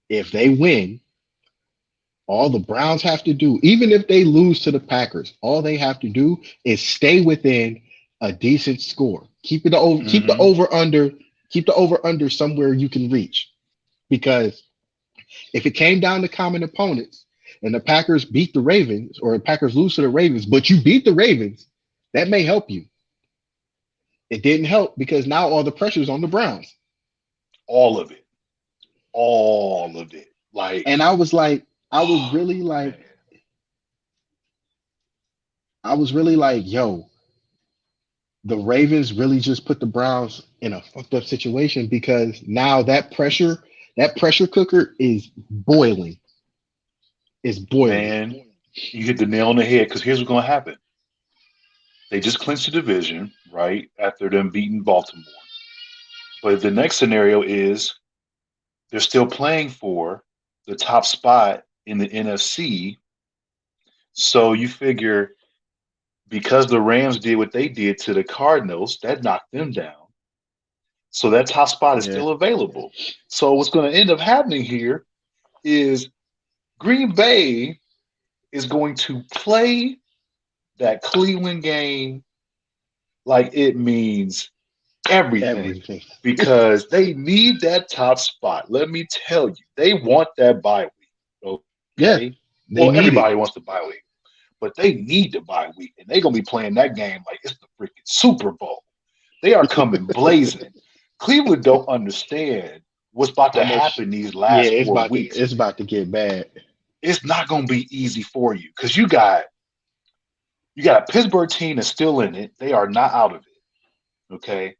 [SPEAKER 1] if they win, all the Browns have to do, even if they lose to the Packers, all they have to do is stay within a decent score.
[SPEAKER 2] Mm-hmm.
[SPEAKER 1] Keep the over under somewhere you can reach. Because if it came down to common opponents and the Packers beat the Ravens or the Packers lose to the Ravens, but you beat the Ravens, that may help you. It didn't help because now all the pressure is on the Browns.
[SPEAKER 2] All of it. all of it. Like,
[SPEAKER 1] And I was like, I was
[SPEAKER 2] oh
[SPEAKER 1] really like,
[SPEAKER 2] man,
[SPEAKER 1] I was really like, yo, the Ravens really just put the Browns in a fucked up situation because now that pressure cooker is boiling. Is boiling.
[SPEAKER 2] man, you hit the nail on the head because here's what's going to happen. They just clinched the division, right, after them beating Baltimore. But the next scenario is they're still playing for the top spot in the NFC. So you figure because the Rams did what they did to the Cardinals, that knocked them down. So that top spot is
[SPEAKER 1] Yeah.
[SPEAKER 2] still available. So what's going to end up happening here is Green Bay is going to play that Cleveland game like it means everything
[SPEAKER 1] Everything.
[SPEAKER 2] because they need that top spot. Let me tell you, they want that bye week.
[SPEAKER 1] Yeah.
[SPEAKER 2] Okay.
[SPEAKER 1] They
[SPEAKER 2] Well,
[SPEAKER 1] need it.
[SPEAKER 2] everybody wants the bye week, but they need the bye week, and they're gonna be playing that game like it's the freaking Super Bowl. They are coming blazing. Cleveland don't understand what's about
[SPEAKER 1] How
[SPEAKER 2] to
[SPEAKER 1] much
[SPEAKER 2] happen these
[SPEAKER 1] yeah,
[SPEAKER 2] last 4 weeks.
[SPEAKER 1] it's about to get bad.
[SPEAKER 2] It's not gonna be easy for you because you got a Pittsburgh team that's still in it. They are not out of it. Okay.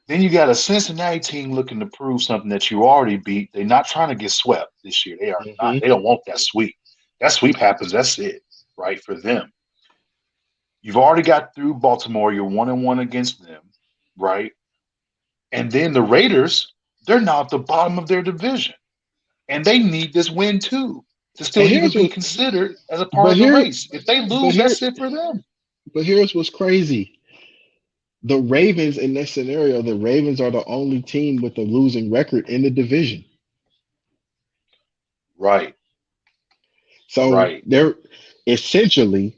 [SPEAKER 2] Then you got a Cincinnati team looking to prove something that you already beat. They're not trying to get swept this year. They are not.
[SPEAKER 1] Hmm.
[SPEAKER 2] They don't want that sweep. That sweep happens. That's it, right? For them. You've already got through Baltimore. You're 1-1 against them, right? And then the Raiders, they're now at the bottom of their division. And they need this win too to
[SPEAKER 1] And
[SPEAKER 2] still even
[SPEAKER 1] here's
[SPEAKER 2] be
[SPEAKER 1] what
[SPEAKER 2] considered as a part
[SPEAKER 1] but
[SPEAKER 2] of the
[SPEAKER 1] here
[SPEAKER 2] race. If they
[SPEAKER 1] but
[SPEAKER 2] lose,
[SPEAKER 1] here
[SPEAKER 2] that's it for them.
[SPEAKER 1] but here's what's crazy. The Ravens in this scenario, the Ravens are the only team with a losing record in the division.
[SPEAKER 2] Right,
[SPEAKER 1] So
[SPEAKER 2] right.
[SPEAKER 1] they're essentially,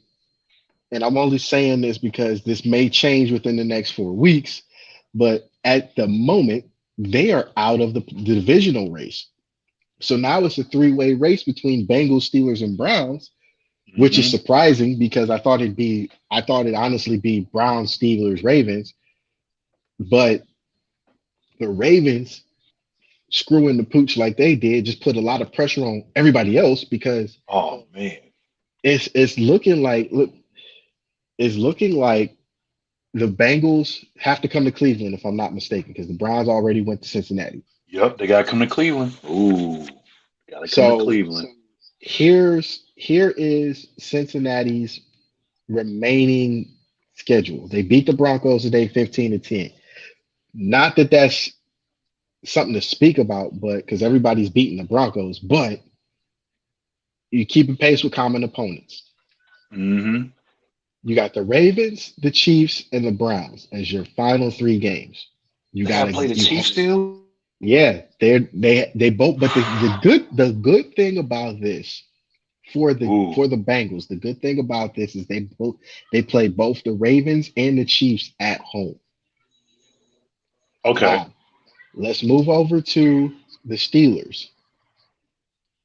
[SPEAKER 1] and I'm only saying this because this may change within the next 4 weeks, but at the moment, they are out of the divisional race. So now it's a three-way race between Bengals, Steelers, and Browns, which is
[SPEAKER 2] Hmm.
[SPEAKER 1] surprising because I thought it honestly be Browns, Steelers, Ravens, but the Ravens screwing the pooch like they did just put a lot of pressure on everybody else because
[SPEAKER 2] Oh man.
[SPEAKER 1] it's looking like it's looking like the Bengals have to come to Cleveland if I'm not mistaken because the Browns already went to Cincinnati.
[SPEAKER 2] Yep, they gotta come to Cleveland. Ooh, gotta come to
[SPEAKER 1] So
[SPEAKER 2] Cleveland.
[SPEAKER 1] here is Cincinnati's remaining schedule. They beat the Broncos today 15-10. Not that that's something to speak about, but because everybody's beating the Broncos, but you keep a pace with common opponents.
[SPEAKER 2] Hmm.
[SPEAKER 1] You got the Ravens, the Chiefs, and the Browns as your final three games. You
[SPEAKER 2] They gotta
[SPEAKER 1] gotta
[SPEAKER 2] play the
[SPEAKER 1] you
[SPEAKER 2] Chiefs still.
[SPEAKER 1] yeah, they both but the good thing about this
[SPEAKER 2] Ooh,
[SPEAKER 1] for the Bengals, the good thing about this is they play both the Ravens and the Chiefs at home.
[SPEAKER 2] okay.
[SPEAKER 1] Now, let's move over to the Steelers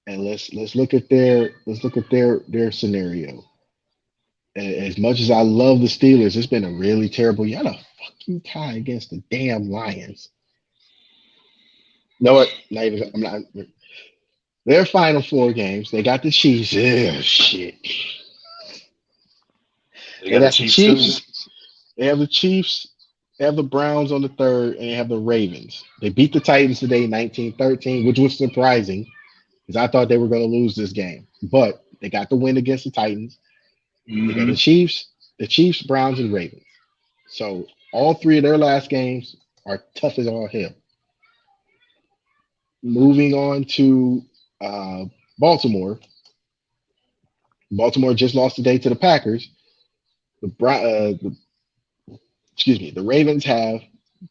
[SPEAKER 1] and let's look at their scenario. As much as I love the Steelers, it's been a really terrible year. A fucking tie against the damn Lions. No, what? Not even. I'm not. Their final four games, they got the Chiefs. Yeah, shit.
[SPEAKER 2] They
[SPEAKER 1] They
[SPEAKER 2] got the
[SPEAKER 1] got the
[SPEAKER 2] Chiefs too.
[SPEAKER 1] Chiefs. They have the Chiefs. They have the Browns on the third, and they have the Ravens. They beat the Titans today, 19-13, which was surprising because I thought they were going to lose this game. But they got the win against the Titans. They got
[SPEAKER 2] Hmm.
[SPEAKER 1] The Chiefs, Browns, and Ravens. So all three of their last games are tough as all hell. Moving on to uh, Baltimore. Baltimore just lost today to the Packers. The excuse me, the Ravens have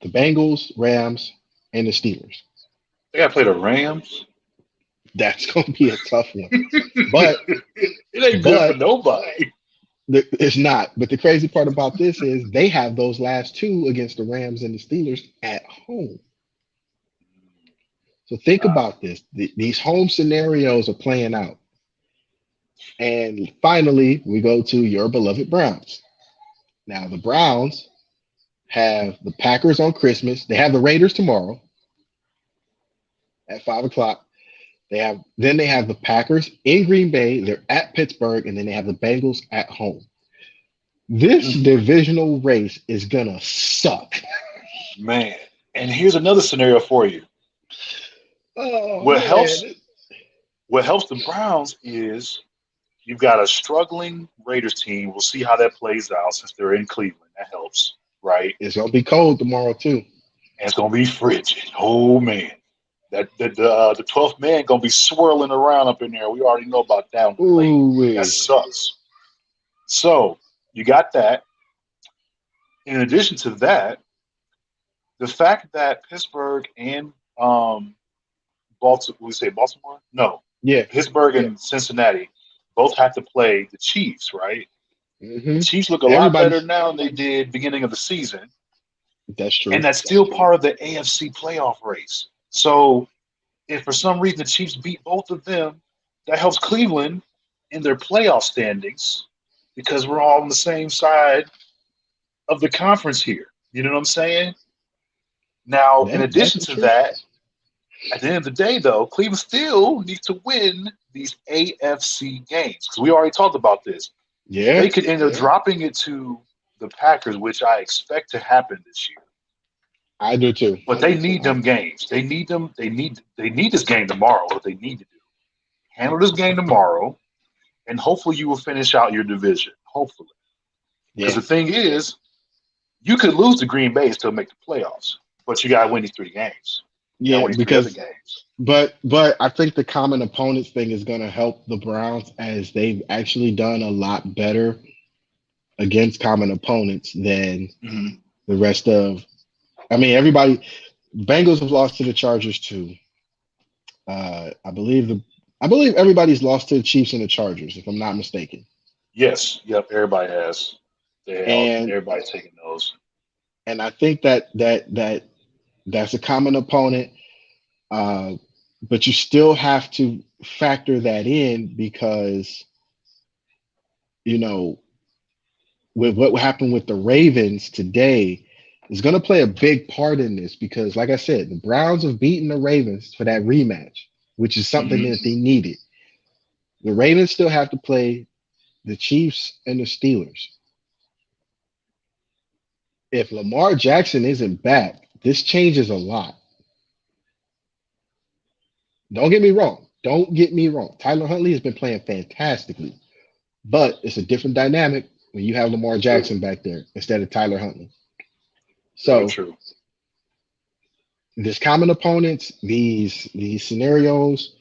[SPEAKER 1] the Bengals, Rams, and the Steelers.
[SPEAKER 2] They gotta play the Rams.
[SPEAKER 1] That's going to be a tough one. But
[SPEAKER 2] It ain't good for
[SPEAKER 1] but
[SPEAKER 2] nobody.
[SPEAKER 1] it's not. But the crazy part about this is they have those last two against the Rams and the Steelers at home. So think
[SPEAKER 2] Wow.
[SPEAKER 1] about this. These home scenarios are playing out. And finally, we go to your beloved Browns. Now, the Browns have the Packers on Christmas. They have the Raiders tomorrow. at 5 o'clock. They have the Packers in Green Bay. They're at Pittsburgh, and then they have the Bengals at home. This
[SPEAKER 2] Mhm.
[SPEAKER 1] divisional race is gonna suck.
[SPEAKER 2] Man. And here's another scenario for you.
[SPEAKER 1] Oh
[SPEAKER 2] What
[SPEAKER 1] man.
[SPEAKER 2] helps what helps the Browns is you've got a struggling Raiders team. We'll see how that plays out since they're in Cleveland. That helps, right?
[SPEAKER 1] It's gonna be cold tomorrow too.
[SPEAKER 2] And it's gonna be frigid. Oh man. The 12th man gonna be swirling around up in there. We already know about that one late.
[SPEAKER 1] Ooh
[SPEAKER 2] That
[SPEAKER 1] wee.
[SPEAKER 2] sucks. So you got that. In addition to that, the fact that Pittsburgh and Baltimore, we say Baltimore? No,
[SPEAKER 1] Yeah,
[SPEAKER 2] Pittsburgh
[SPEAKER 1] yeah.
[SPEAKER 2] and Cincinnati both have to play the Chiefs, right? The
[SPEAKER 1] hmm
[SPEAKER 2] Chiefs look a lot better
[SPEAKER 1] Everybody's
[SPEAKER 2] now than they did beginning of the season,
[SPEAKER 1] that's
[SPEAKER 2] and
[SPEAKER 1] true.
[SPEAKER 2] that's still part of the AFC playoff race. So if for some reason the Chiefs beat both of them, that helps Cleveland in their playoff standings because we're all on the same side of the conference here. You know what I'm saying? Now, in
[SPEAKER 1] Yeah,
[SPEAKER 2] addition
[SPEAKER 1] that's
[SPEAKER 2] to
[SPEAKER 1] true.
[SPEAKER 2] that, at the end of the day, though, Cleveland still needs to win these AFC games because we already talked about this.
[SPEAKER 1] Yeah,
[SPEAKER 2] They could end up dropping it to the Packers, which I expect to happen this year.
[SPEAKER 1] I do too.
[SPEAKER 2] But they need them games. They need them. They need this game tomorrow. What they need to do: handle this game tomorrow, and hopefully you will finish out your division. Hopefully, because
[SPEAKER 1] Yeah,
[SPEAKER 2] the thing is, you could lose to Green Bay and still make the playoffs, but you got to win these 3 games. You got to
[SPEAKER 1] yeah.
[SPEAKER 2] win these 3 other
[SPEAKER 1] Because
[SPEAKER 2] games.
[SPEAKER 1] but I think the common opponents thing is gonna help the Browns as they've actually done a lot better against common opponents than
[SPEAKER 2] Mm-hmm.
[SPEAKER 1] the rest of. I mean, everybody. Bengals have lost to the Chargers too. I believe everybody's lost to the Chiefs and the Chargers, if I'm not mistaken.
[SPEAKER 2] Yes, yep. Everybody has. They all.
[SPEAKER 1] And
[SPEAKER 2] Everybody's taking those.
[SPEAKER 1] I think that's a common opponent. Uh, but you still have to factor that in because you know with what happened with the Ravens today is going to play a big part in this because, like I said, the Browns have beaten the Ravens for that rematch, which is something
[SPEAKER 2] Mm-hmm.
[SPEAKER 1] that they needed. The Ravens still have to play the Chiefs and the Steelers. If Lamar Jackson isn't back, this changes a lot. Don't get me wrong. Don't get me wrong. Tyler Huntley has been playing fantastically, but it's a different dynamic when you have Lamar
[SPEAKER 2] True.
[SPEAKER 1] Jackson back there instead of Tyler Huntley.
[SPEAKER 2] Very
[SPEAKER 1] So
[SPEAKER 2] true.
[SPEAKER 1] these common opponents, these scenarios,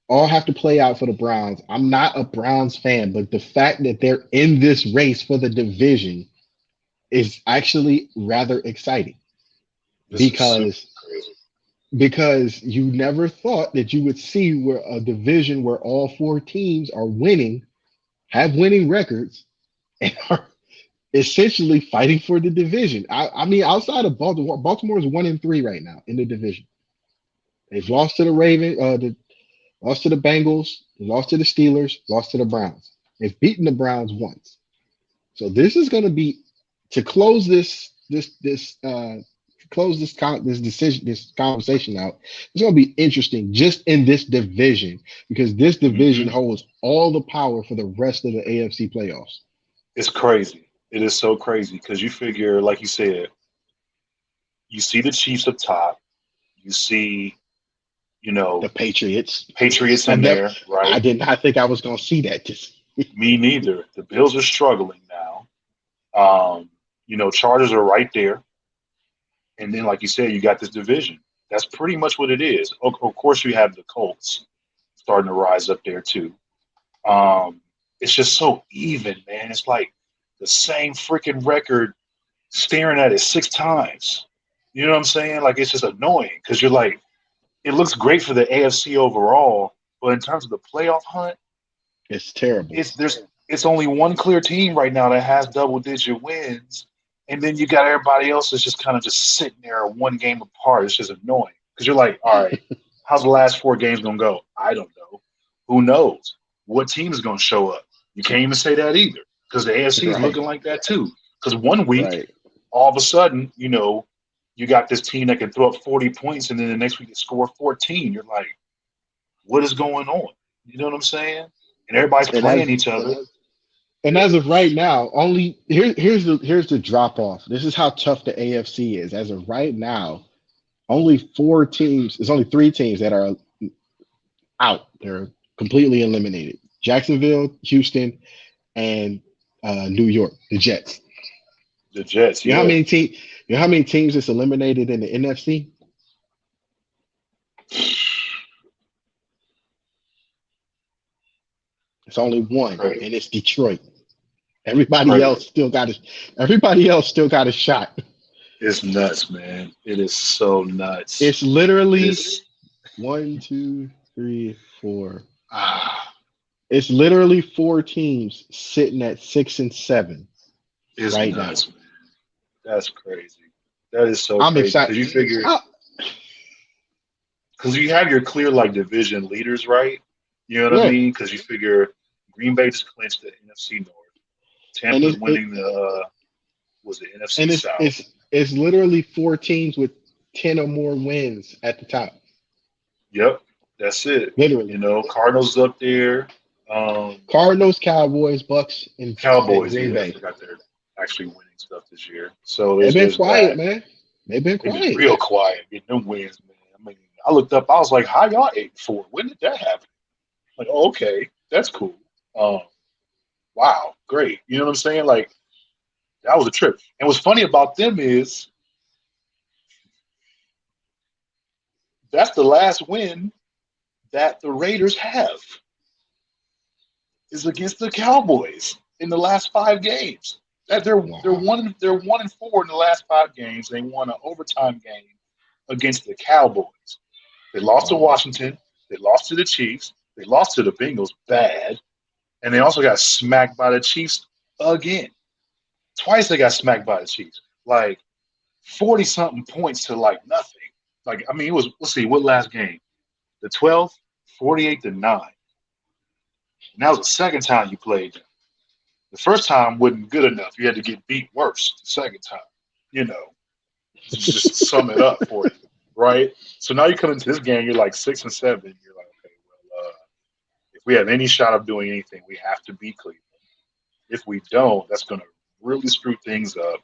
[SPEAKER 1] all have to play out for the Browns. I'm not a Browns fan, but the fact that they're in this race for the division is actually rather exciting
[SPEAKER 2] This is super
[SPEAKER 1] because
[SPEAKER 2] crazy.
[SPEAKER 1] you never thought that you would see where a division where all 4 teams are winning, have winning records, and are essentially fighting for the division. I mean, outside of Baltimore is 1-3 right now in the division. They've lost to the lost to the Bengals, lost to the Steelers, lost to the Browns. They've beaten the Browns once. So this is going to be to close this decision this conversation out. It's going to be interesting just in this division because this division
[SPEAKER 2] Mm-hmm.
[SPEAKER 1] holds all the power for the rest of the AFC playoffs.
[SPEAKER 2] It's crazy. It is so crazy because you figure, like you said, you see the Chiefs up top. You see, you
[SPEAKER 1] The
[SPEAKER 2] know,
[SPEAKER 1] Patriots.
[SPEAKER 2] Patriots
[SPEAKER 1] I
[SPEAKER 2] in
[SPEAKER 1] never,
[SPEAKER 2] there,
[SPEAKER 1] I
[SPEAKER 2] right?
[SPEAKER 1] did not think I was going to see that. Just
[SPEAKER 2] Me neither. The Bills are struggling now. Um, Chargers are right there, and then, like you said, you got this division. That's pretty much what it is. Of course, you have the Colts starting to rise up there too. Um, it's just so even, man. It's like the same freaking record staring at it 6 times. You know what I'm saying? Like it's just annoying because you're like, it looks great for the AFC overall, but in terms of the playoff hunt,
[SPEAKER 1] it's terrible.
[SPEAKER 2] it's only one clear team right now that has double digit wins, and then you got everybody else that's just kind of just sitting there 1 game apart. It's just annoying because you're like, all right, how's the last 4 games gonna go? I don't know. Who knows? What team is gonna show up? You can't even say that either because the AFC is
[SPEAKER 1] Right,
[SPEAKER 2] looking like that too. Because one week,
[SPEAKER 1] right.
[SPEAKER 2] all of a sudden, you got this team that can throw up 40 points, and then the next week they score 14. You're like, what is going on? You know what I'm saying? And everybody's
[SPEAKER 1] And as
[SPEAKER 2] playing each other.
[SPEAKER 1] and as of right now, only here's the drop off. This is how tough the AFC is. As of right now, only four teams. There's only three teams that are out. They're completely eliminated. Jacksonville, Houston, and New York, the Jets.
[SPEAKER 2] The Jets,
[SPEAKER 1] You know how
[SPEAKER 2] yeah.
[SPEAKER 1] many team? You know how many teams is eliminated in the NFC? It's only one,
[SPEAKER 2] Crazy.
[SPEAKER 1] and it's Detroit. Everybody
[SPEAKER 2] Crazy.
[SPEAKER 1] else still got a everybody else still got a shot.
[SPEAKER 2] It's nuts, man. It is so nuts.
[SPEAKER 1] It's
[SPEAKER 2] It
[SPEAKER 1] literally
[SPEAKER 2] is
[SPEAKER 1] one, two, three, four.
[SPEAKER 2] ah,
[SPEAKER 1] It's literally four teams sitting at 6 and 7
[SPEAKER 2] it's
[SPEAKER 1] right now.
[SPEAKER 2] nuts, man. That's crazy. That is so
[SPEAKER 1] I'm
[SPEAKER 2] crazy
[SPEAKER 1] excited.
[SPEAKER 2] because you figure
[SPEAKER 1] I-
[SPEAKER 2] because you have your clear like division leaders, right? You know what I
[SPEAKER 1] yeah,
[SPEAKER 2] mean? Because you figure Green Bay just clinched the NFC North.
[SPEAKER 1] and
[SPEAKER 2] Tampa's winning the was the NFC
[SPEAKER 1] it's
[SPEAKER 2] South.
[SPEAKER 1] it's literally four teams with 10 or more wins at the top.
[SPEAKER 2] Yep, that's it.
[SPEAKER 1] Literally,
[SPEAKER 2] You know, Cardinals up there. Um,
[SPEAKER 1] Cardinals, Cowboys, Bucks, and
[SPEAKER 2] Cowboys,
[SPEAKER 1] Green
[SPEAKER 2] yeah, I
[SPEAKER 1] Bay.
[SPEAKER 2] forgot they're actually winning stuff this year. So
[SPEAKER 1] They've been
[SPEAKER 2] there's
[SPEAKER 1] quiet,
[SPEAKER 2] that.
[SPEAKER 1] man. They've been
[SPEAKER 2] They've been
[SPEAKER 1] quiet.
[SPEAKER 2] real quiet getting them wins, man. I mean, I looked up, I was like, how y'all 8-4? When did that happen? Like, oh, okay, that's cool. Um, wow, great. You know what I'm saying? Like, that was a trip. And what's funny about them is that's the last win that the Raiders have is against the Cowboys in the last 5 games. That
[SPEAKER 1] Wow.
[SPEAKER 2] 1-4 in the last 5 games. They won an overtime game against the Cowboys. They lost to
[SPEAKER 1] Wow.
[SPEAKER 2] Washington. They lost to the Chiefs. They lost to the Bengals bad, and they also got smacked by the Chiefs again. Twice they got smacked by the Chiefs. Like 40 something points to like nothing. Like I mean, it was let's see what last game the 12th 48-9. And that was the second time you played them. The first time wasn't good enough. You had to get beat worse the second time. You know, to just sum it up for you, right? So now you come into this game, you're like 6-7. You're like, okay, well, if we have any shot of doing anything, we have to beat Cleveland. If we don't, that's going to really screw things up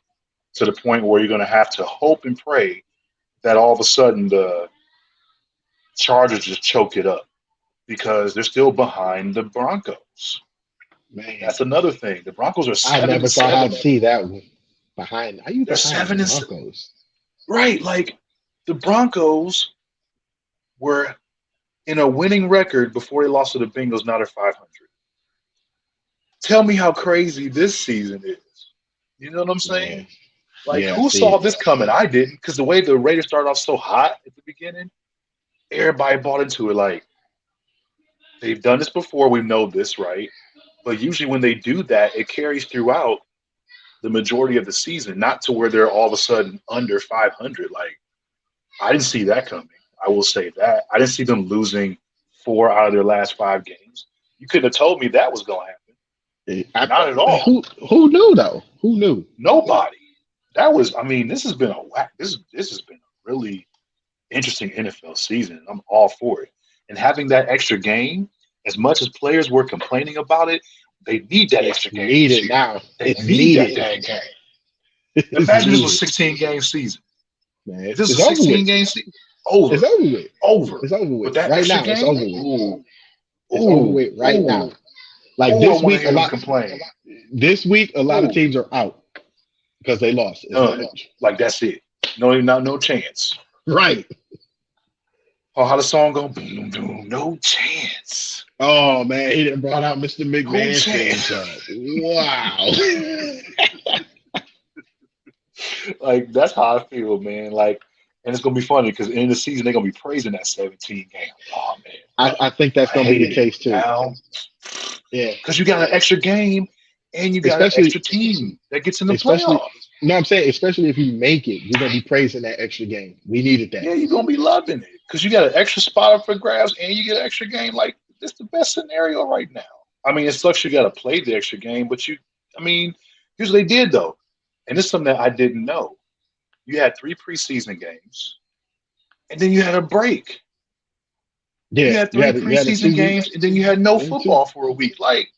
[SPEAKER 2] to the point where you're going to have to hope and pray that all of a sudden the Chargers just choke it up because they're still behind the Broncos.
[SPEAKER 1] Man,
[SPEAKER 2] That's another thing. The Broncos are
[SPEAKER 1] I
[SPEAKER 2] seven
[SPEAKER 1] never
[SPEAKER 2] and
[SPEAKER 1] thought I'd
[SPEAKER 2] seven.
[SPEAKER 1] see that one. Behind, are you
[SPEAKER 2] They're
[SPEAKER 1] behind the
[SPEAKER 2] 7 and
[SPEAKER 1] Broncos?
[SPEAKER 2] right. Like the Broncos were in a winning record before they lost to the Bengals. Now they're 500. Tell me how crazy this season is. You know what I'm saying?
[SPEAKER 1] Man,
[SPEAKER 2] Like,
[SPEAKER 1] yeah, I
[SPEAKER 2] who
[SPEAKER 1] see
[SPEAKER 2] saw
[SPEAKER 1] it.
[SPEAKER 2] this coming? I didn't, because the way the Raiders started off so hot at the beginning, everybody bought into it. Like, they've done this before. We know this, right? But usually when they do that, it carries throughout the majority of the season, not to where they're all of a sudden under 500. Like, I didn't see that coming. I will say that. I didn't see them losing 4 out of their last 5 games. You couldn't have told me that was going to happen. Not at all.
[SPEAKER 1] Who knew though? Who knew?
[SPEAKER 2] Nobody. That was, I mean, this has been a whack. This has been a really interesting NFL season. I'm all for it. And having that extra game, as much as players were complaining about it, they need that
[SPEAKER 1] It's
[SPEAKER 2] extra game this
[SPEAKER 1] needed
[SPEAKER 2] year.
[SPEAKER 1] now.
[SPEAKER 2] They
[SPEAKER 1] It's
[SPEAKER 2] need that
[SPEAKER 1] needed.
[SPEAKER 2] dang game.
[SPEAKER 1] It's
[SPEAKER 2] Imagine this was
[SPEAKER 1] needed.
[SPEAKER 2] 16 game season.
[SPEAKER 1] Man,
[SPEAKER 2] If this
[SPEAKER 1] it's
[SPEAKER 2] was
[SPEAKER 1] over with.
[SPEAKER 2] 16 game season,
[SPEAKER 1] It's
[SPEAKER 2] over,
[SPEAKER 1] over with.
[SPEAKER 2] over.
[SPEAKER 1] It's over
[SPEAKER 2] But
[SPEAKER 1] with.
[SPEAKER 2] that
[SPEAKER 1] Right
[SPEAKER 2] extra
[SPEAKER 1] now, it's
[SPEAKER 2] game,
[SPEAKER 1] over with.
[SPEAKER 2] ooh,
[SPEAKER 1] It's over
[SPEAKER 2] ooh,
[SPEAKER 1] with right
[SPEAKER 2] ooh,
[SPEAKER 1] now. Like
[SPEAKER 2] ooh, I
[SPEAKER 1] this
[SPEAKER 2] want to
[SPEAKER 1] week,
[SPEAKER 2] hear them complain.
[SPEAKER 1] this week, a lot of
[SPEAKER 2] Ooh,
[SPEAKER 1] teams are out because they lost. It's
[SPEAKER 2] none. Like that's it. No, not no chance.
[SPEAKER 1] right.
[SPEAKER 2] Oh, how the song go? Boom, boom, no chance.
[SPEAKER 1] Oh man, he done brought out Mr.
[SPEAKER 2] No
[SPEAKER 1] McMahon's theme
[SPEAKER 2] chance.
[SPEAKER 1] song. Wow.
[SPEAKER 2] Like that's how I feel, man. Like, and it's gonna be funny because in the season they're gonna be praising that 17 game. Oh man,
[SPEAKER 1] I think that's
[SPEAKER 2] I
[SPEAKER 1] gonna be the
[SPEAKER 2] hated it.
[SPEAKER 1] case too.
[SPEAKER 2] Now,
[SPEAKER 1] Yeah.
[SPEAKER 2] because you got an extra game and you got an
[SPEAKER 1] Especially
[SPEAKER 2] extra team that gets in the
[SPEAKER 1] especially
[SPEAKER 2] playoffs.
[SPEAKER 1] no, I'm saying especially if you make it, you're gonna be praising that extra game. We needed that.
[SPEAKER 2] Yeah, you're gonna be loving it because you got an extra spot up for grabs and you get an extra game. Like it's the best scenario right now. I mean, it sucks you got to play the extra game, but I mean, here's what they did though, and this is something that I didn't know. You had three preseason games, and then you had a break. You
[SPEAKER 1] Yeah,
[SPEAKER 2] had
[SPEAKER 1] you
[SPEAKER 2] three
[SPEAKER 1] had a
[SPEAKER 2] preseason
[SPEAKER 1] 2 weeks.
[SPEAKER 2] games, and then you had no
[SPEAKER 1] Yeah, two.
[SPEAKER 2] football for a week. Like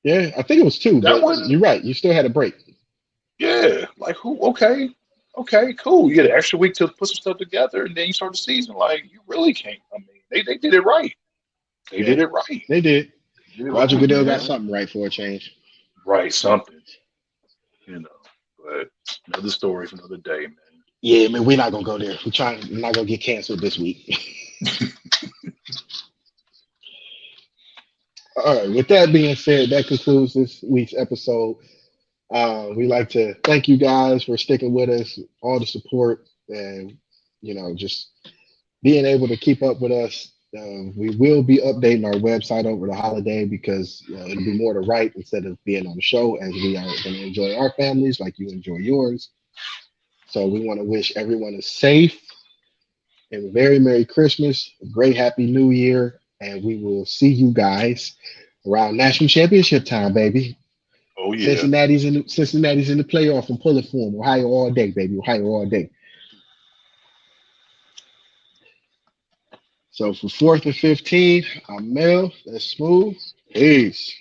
[SPEAKER 1] Yeah, I think it was two,
[SPEAKER 2] that
[SPEAKER 1] but
[SPEAKER 2] was,
[SPEAKER 1] you're right. You still had a break.
[SPEAKER 2] yeah. Like who? Okay, okay, cool. You get an extra week to put some stuff together, and then you start the season. Like you really can't. I mean, they did it right. They
[SPEAKER 1] Yeah,
[SPEAKER 2] did it right.
[SPEAKER 1] they did.
[SPEAKER 2] They did it
[SPEAKER 1] Roger
[SPEAKER 2] right,
[SPEAKER 1] Goodell got
[SPEAKER 2] man.
[SPEAKER 1] something right for a change.
[SPEAKER 2] Right, something, you know. But another story for another day, man.
[SPEAKER 1] Yeah, man, we're not gonna go there. We're not gonna get canceled this week. All right. With that being said, that concludes this week's episode. We like to thank you guys for sticking with us, all the support, and just being able to keep up with us. We will be updating our website over the holiday because it'll be more to write instead of being on the show, as we are going to enjoy our families like you enjoy yours. So we want to wish everyone a safe and a very Merry Christmas, a great Happy New Year, and we will see you guys around national championship time, baby.
[SPEAKER 2] Oh yeah.
[SPEAKER 1] Cincinnati's in the playoff and pulling for them. Ohio all day, baby. Ohio all day. So for 4th and 15, I'm Mel. That's Smooth. Peace.